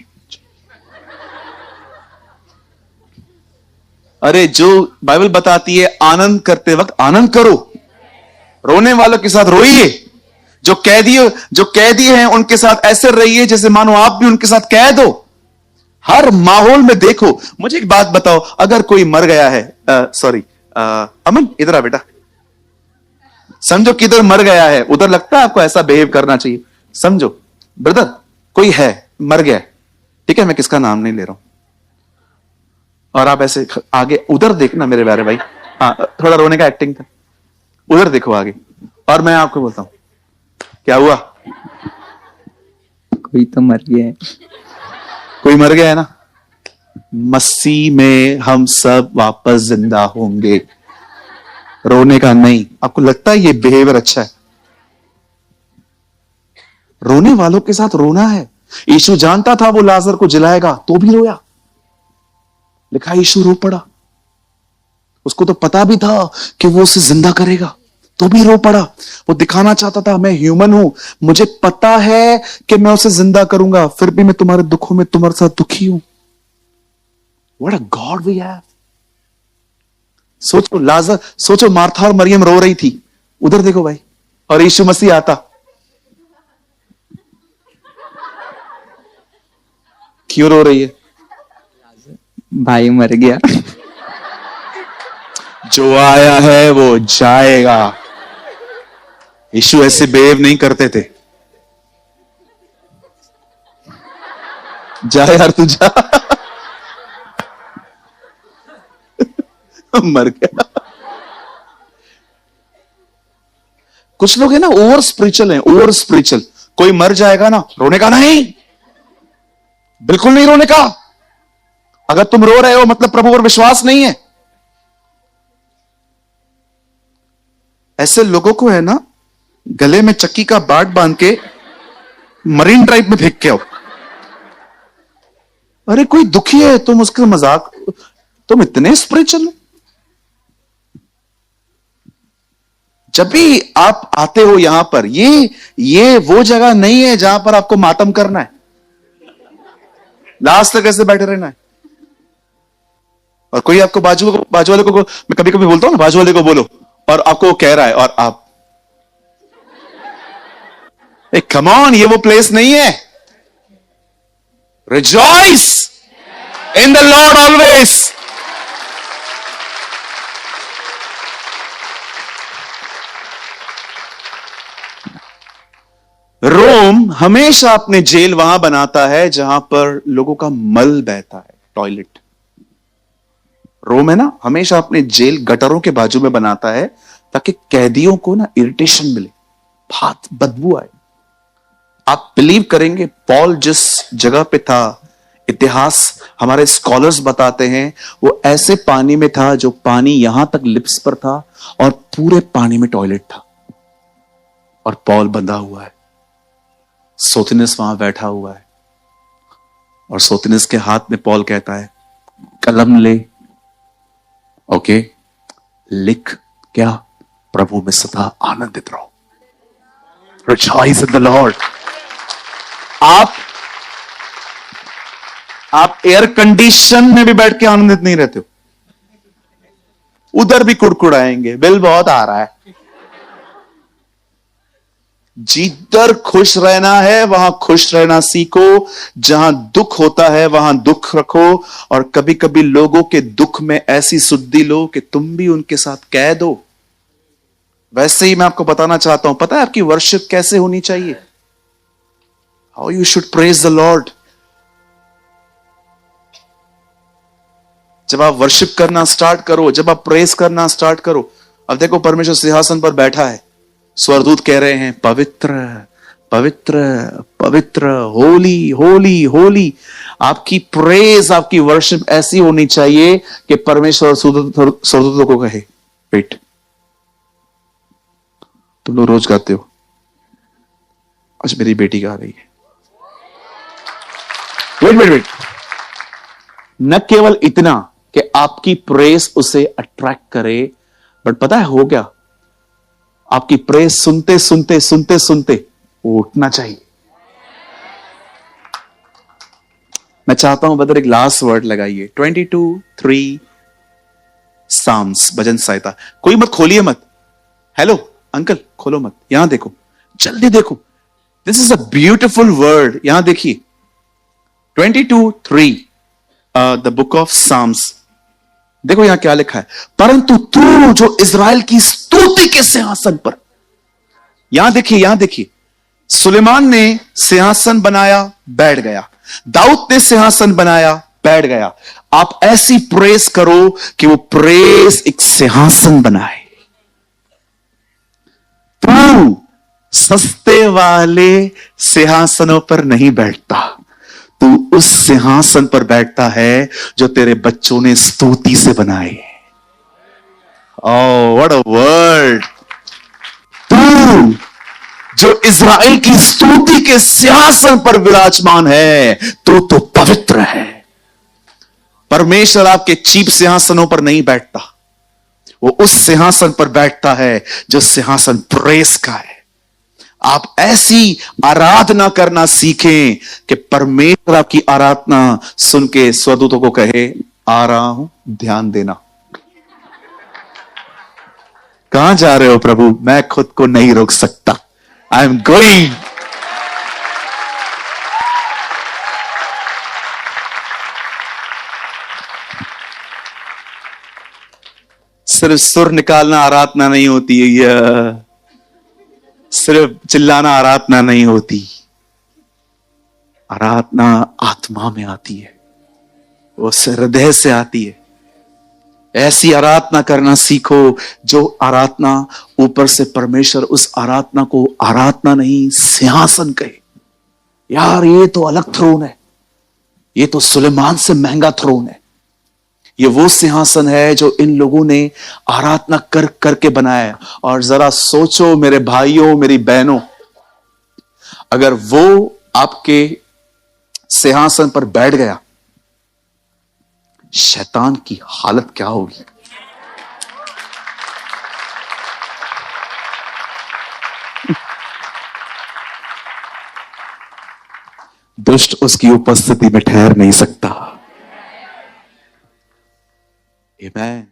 अरे जो बाइबल बताती है आनंद करते वक्त आनंद करो, रोने वालों के साथ रोइए, जो कैदी हैं उनके साथ ऐसे रहिए जैसे मानो आप भी उनके साथ कैद हो। हर माहौल में देखो। मुझे एक बात बताओ, अगर कोई मर गया है, सॉरी अमन इधर आ बेटा, समझो किधर मर गया है, उधर लगता है आपको ऐसा बिहेव करना चाहिए? समझो ब्रदर, कोई है मर गया है, ठीक है, मैं किसका नाम नहीं ले रहा हूं, और आप ऐसे आगे उधर देखना मेरे प्यारे भाई, हाँ थोड़ा रोने का एक्टिंग था, उधर देखो आगे, और मैं आपको बोलता हूं क्या हुआ? कोई तो मर गया है। कोई मर गया है ना। मसीह में हम सब वापस जिंदा होंगे, रोने का नहीं। आपको लगता है ये बिहेवियर अच्छा है? रोने वालों के साथ रोना है। यीशु जानता था वो लाजर को जिलाएगा, तो भी रोया। लिखा यीशु रो पड़ा, उसको तो पता भी था कि वो उसे जिंदा करेगा, तो भी रो पड़ा। वो दिखाना चाहता था मैं ह्यूमन हूं, मुझे पता है कि मैं उसे जिंदा करूंगा, फिर भी मैं तुम्हारे दुखों में तुम्हारे साथ दुखी हूं। What a God we have. सोचो लाजर, सोचो मार्था और मरियम रो रही थी, उधर देखो भाई, और यीशु मसीह आता। क्यों रो रही है? भाई मर गया। जो आया है वो जाएगा। यीशु ऐसे बिहेव नहीं करते थे। जा यार तू जा। मर गया। कुछ लोग है ना ओवर स्पिरिचुअल है, ओवर स्पिरिचुअल। कोई मर जाएगा ना, रोने का नहीं, बिल्कुल नहीं रोने का। अगर तुम रो रहे हो मतलब प्रभु पर विश्वास नहीं है। ऐसे लोगों को है ना गले में चक्की का बाट बांध के मरीन ड्राइव में फेंक के आओ। अरे कोई दुखी है, तुम उसका मजाक, तुम इतने स्पिरिचुअल हो। जब भी आप आते हो यहां पर, ये वो जगह नहीं है जहां पर आपको मातम करना है, लास्ट तक ऐसे बैठे रहना है। और कोई आपको बाजू वाले को मैं कभी कभी बोलता हूं ना, बाजू वाले को बोलो, और आपको वो कह रहा है और आप कम ऑन, ये वो प्लेस नहीं है। Rejoice in the Lord always. Rome हमेशा अपने जेल वहां बनाता है जहां पर लोगों का मल बहता है, टॉयलेट। रोम है ना हमेशा अपने जेल गटरों के बाजू में बनाता है ताकि कैदियों को ना इरिटेशन मिले, बहुत बदबू आए। आप बिलीव करेंगे पॉल जिस जगह पे था, इतिहास हमारे स्कॉलर्स बताते हैं, वो ऐसे पानी में था जो पानी यहां तक लिप्स पर था और पूरे पानी में टॉयलेट था, और पॉल बंधा हुआ है। सोथिनस वहां बैठा हुआ है, और सोथिनस के हाथ में पॉल कहता है कलम ले, ओके, लिख क्या? प्रभु में सदा आनंदित रहो। Rejoice in the Lord। आप एयर कंडीशन में भी बैठ के आनंदित नहीं रहते हो, उधर भी कुड़कुड़ाएंगे, बिल बहुत आ रहा है। जिधर खुश रहना है वहां खुश रहना सीखो, जहां दुख होता है वहां दुख रखो, और कभी कभी लोगों के दुख में ऐसी सुद्धि लो कि तुम भी उनके साथ कैद हो। वैसे ही मैं आपको बताना चाहता हूं, पता है आपकी वर्शिप कैसे होनी चाहिए? How you should praise the Lord. जब आप वर्शिप करना स्टार्ट करो, जब आप प्रेज करना स्टार्ट करो, अब देखो परमेश्वर सिंहासन पर बैठा है, स्वरदूत कह रहे हैं पवित्र पवित्र पवित्र, होली होली होली। आपकी प्रेज, आपकी वर्शिप ऐसी होनी चाहिए कि परमेश्वर स्वरदूतों को कहे, वेट, तुम लोग रोज गाते हो, आज मेरी बेटी गा रही है, वेट वेट वेट। न केवल इतना कि आपकी प्रेस उसे अट्रैक्ट करे, बट पता है हो क्या, आपकी प्रेस सुनते सुनते सुनते सुनते वो उठना चाहिए। मैं चाहता हूं बदर एक लास्ट वर्ड लगाइए, 22:3 साम्स, भजन संहिता। कोई मत खोलिए मत, हेलो अंकल खोलो मत, यहां देखो, जल्दी देखो, this is a beautiful word. यहां देखिए 22:3 द बुक ऑफ साम्स। देखो यहां क्या लिखा है, परंतु तू जो इज़राइल की स्तुति के सिंहासन पर, यहां देखिए, यहां देखिए, सुलेमान ने सिंहासन बनाया, बैठ गया, दाऊद ने सिंहासन बनाया, बैठ गया। आप ऐसी प्रेस करो कि वो प्रेस एक सिंहासन बनाए। तू सस्ते वाले सिंहासनों पर नहीं बैठता, तू उस सिंहासन पर बैठता है जो तेरे बच्चों ने स्तुति से बनाए। Oh what a word. तू जो इज़राइल की स्तुति के सिंहासन पर विराजमान है, तो पवित्र है। परमेश्वर आपके चीप सिंहासनों पर नहीं बैठता, वो उस सिंहासन पर बैठता है जो सिंहासन प्रेस का है। आप ऐसी आराधना करना सीखें कि परमेश्वर आपकी आराधना सुन के स्वदूतों को कहे, आ रहा हूं, ध्यान देना। कहां जा रहे हो प्रभु? मैं खुद को नहीं रोक सकता, आई एम गोइंग। सिर्फ सुर निकालना आराधना नहीं होती है, सिर्फ चिल्लाना आराधना नहीं होती। आराधना आत्मा में आती है, वो हृदय से आती है। ऐसी आराधना करना सीखो जो आराधना ऊपर से परमेश्वर उस आराधना को आराधना नहीं सिंहासन कहे। यार ये तो अलग थ्रोन है, ये तो सुलेमान से महंगा थ्रोन है। ये वो सिंहासन है जो इन लोगों ने आराधना कर करके बनाया। और जरा सोचो मेरे भाइयों, मेरी बहनों, अगर वो आपके सिंहासन पर बैठ गया, शैतान की हालत क्या होगी? दुष्ट उसकी उपस्थिति में ठहर नहीं सकता। आमेन।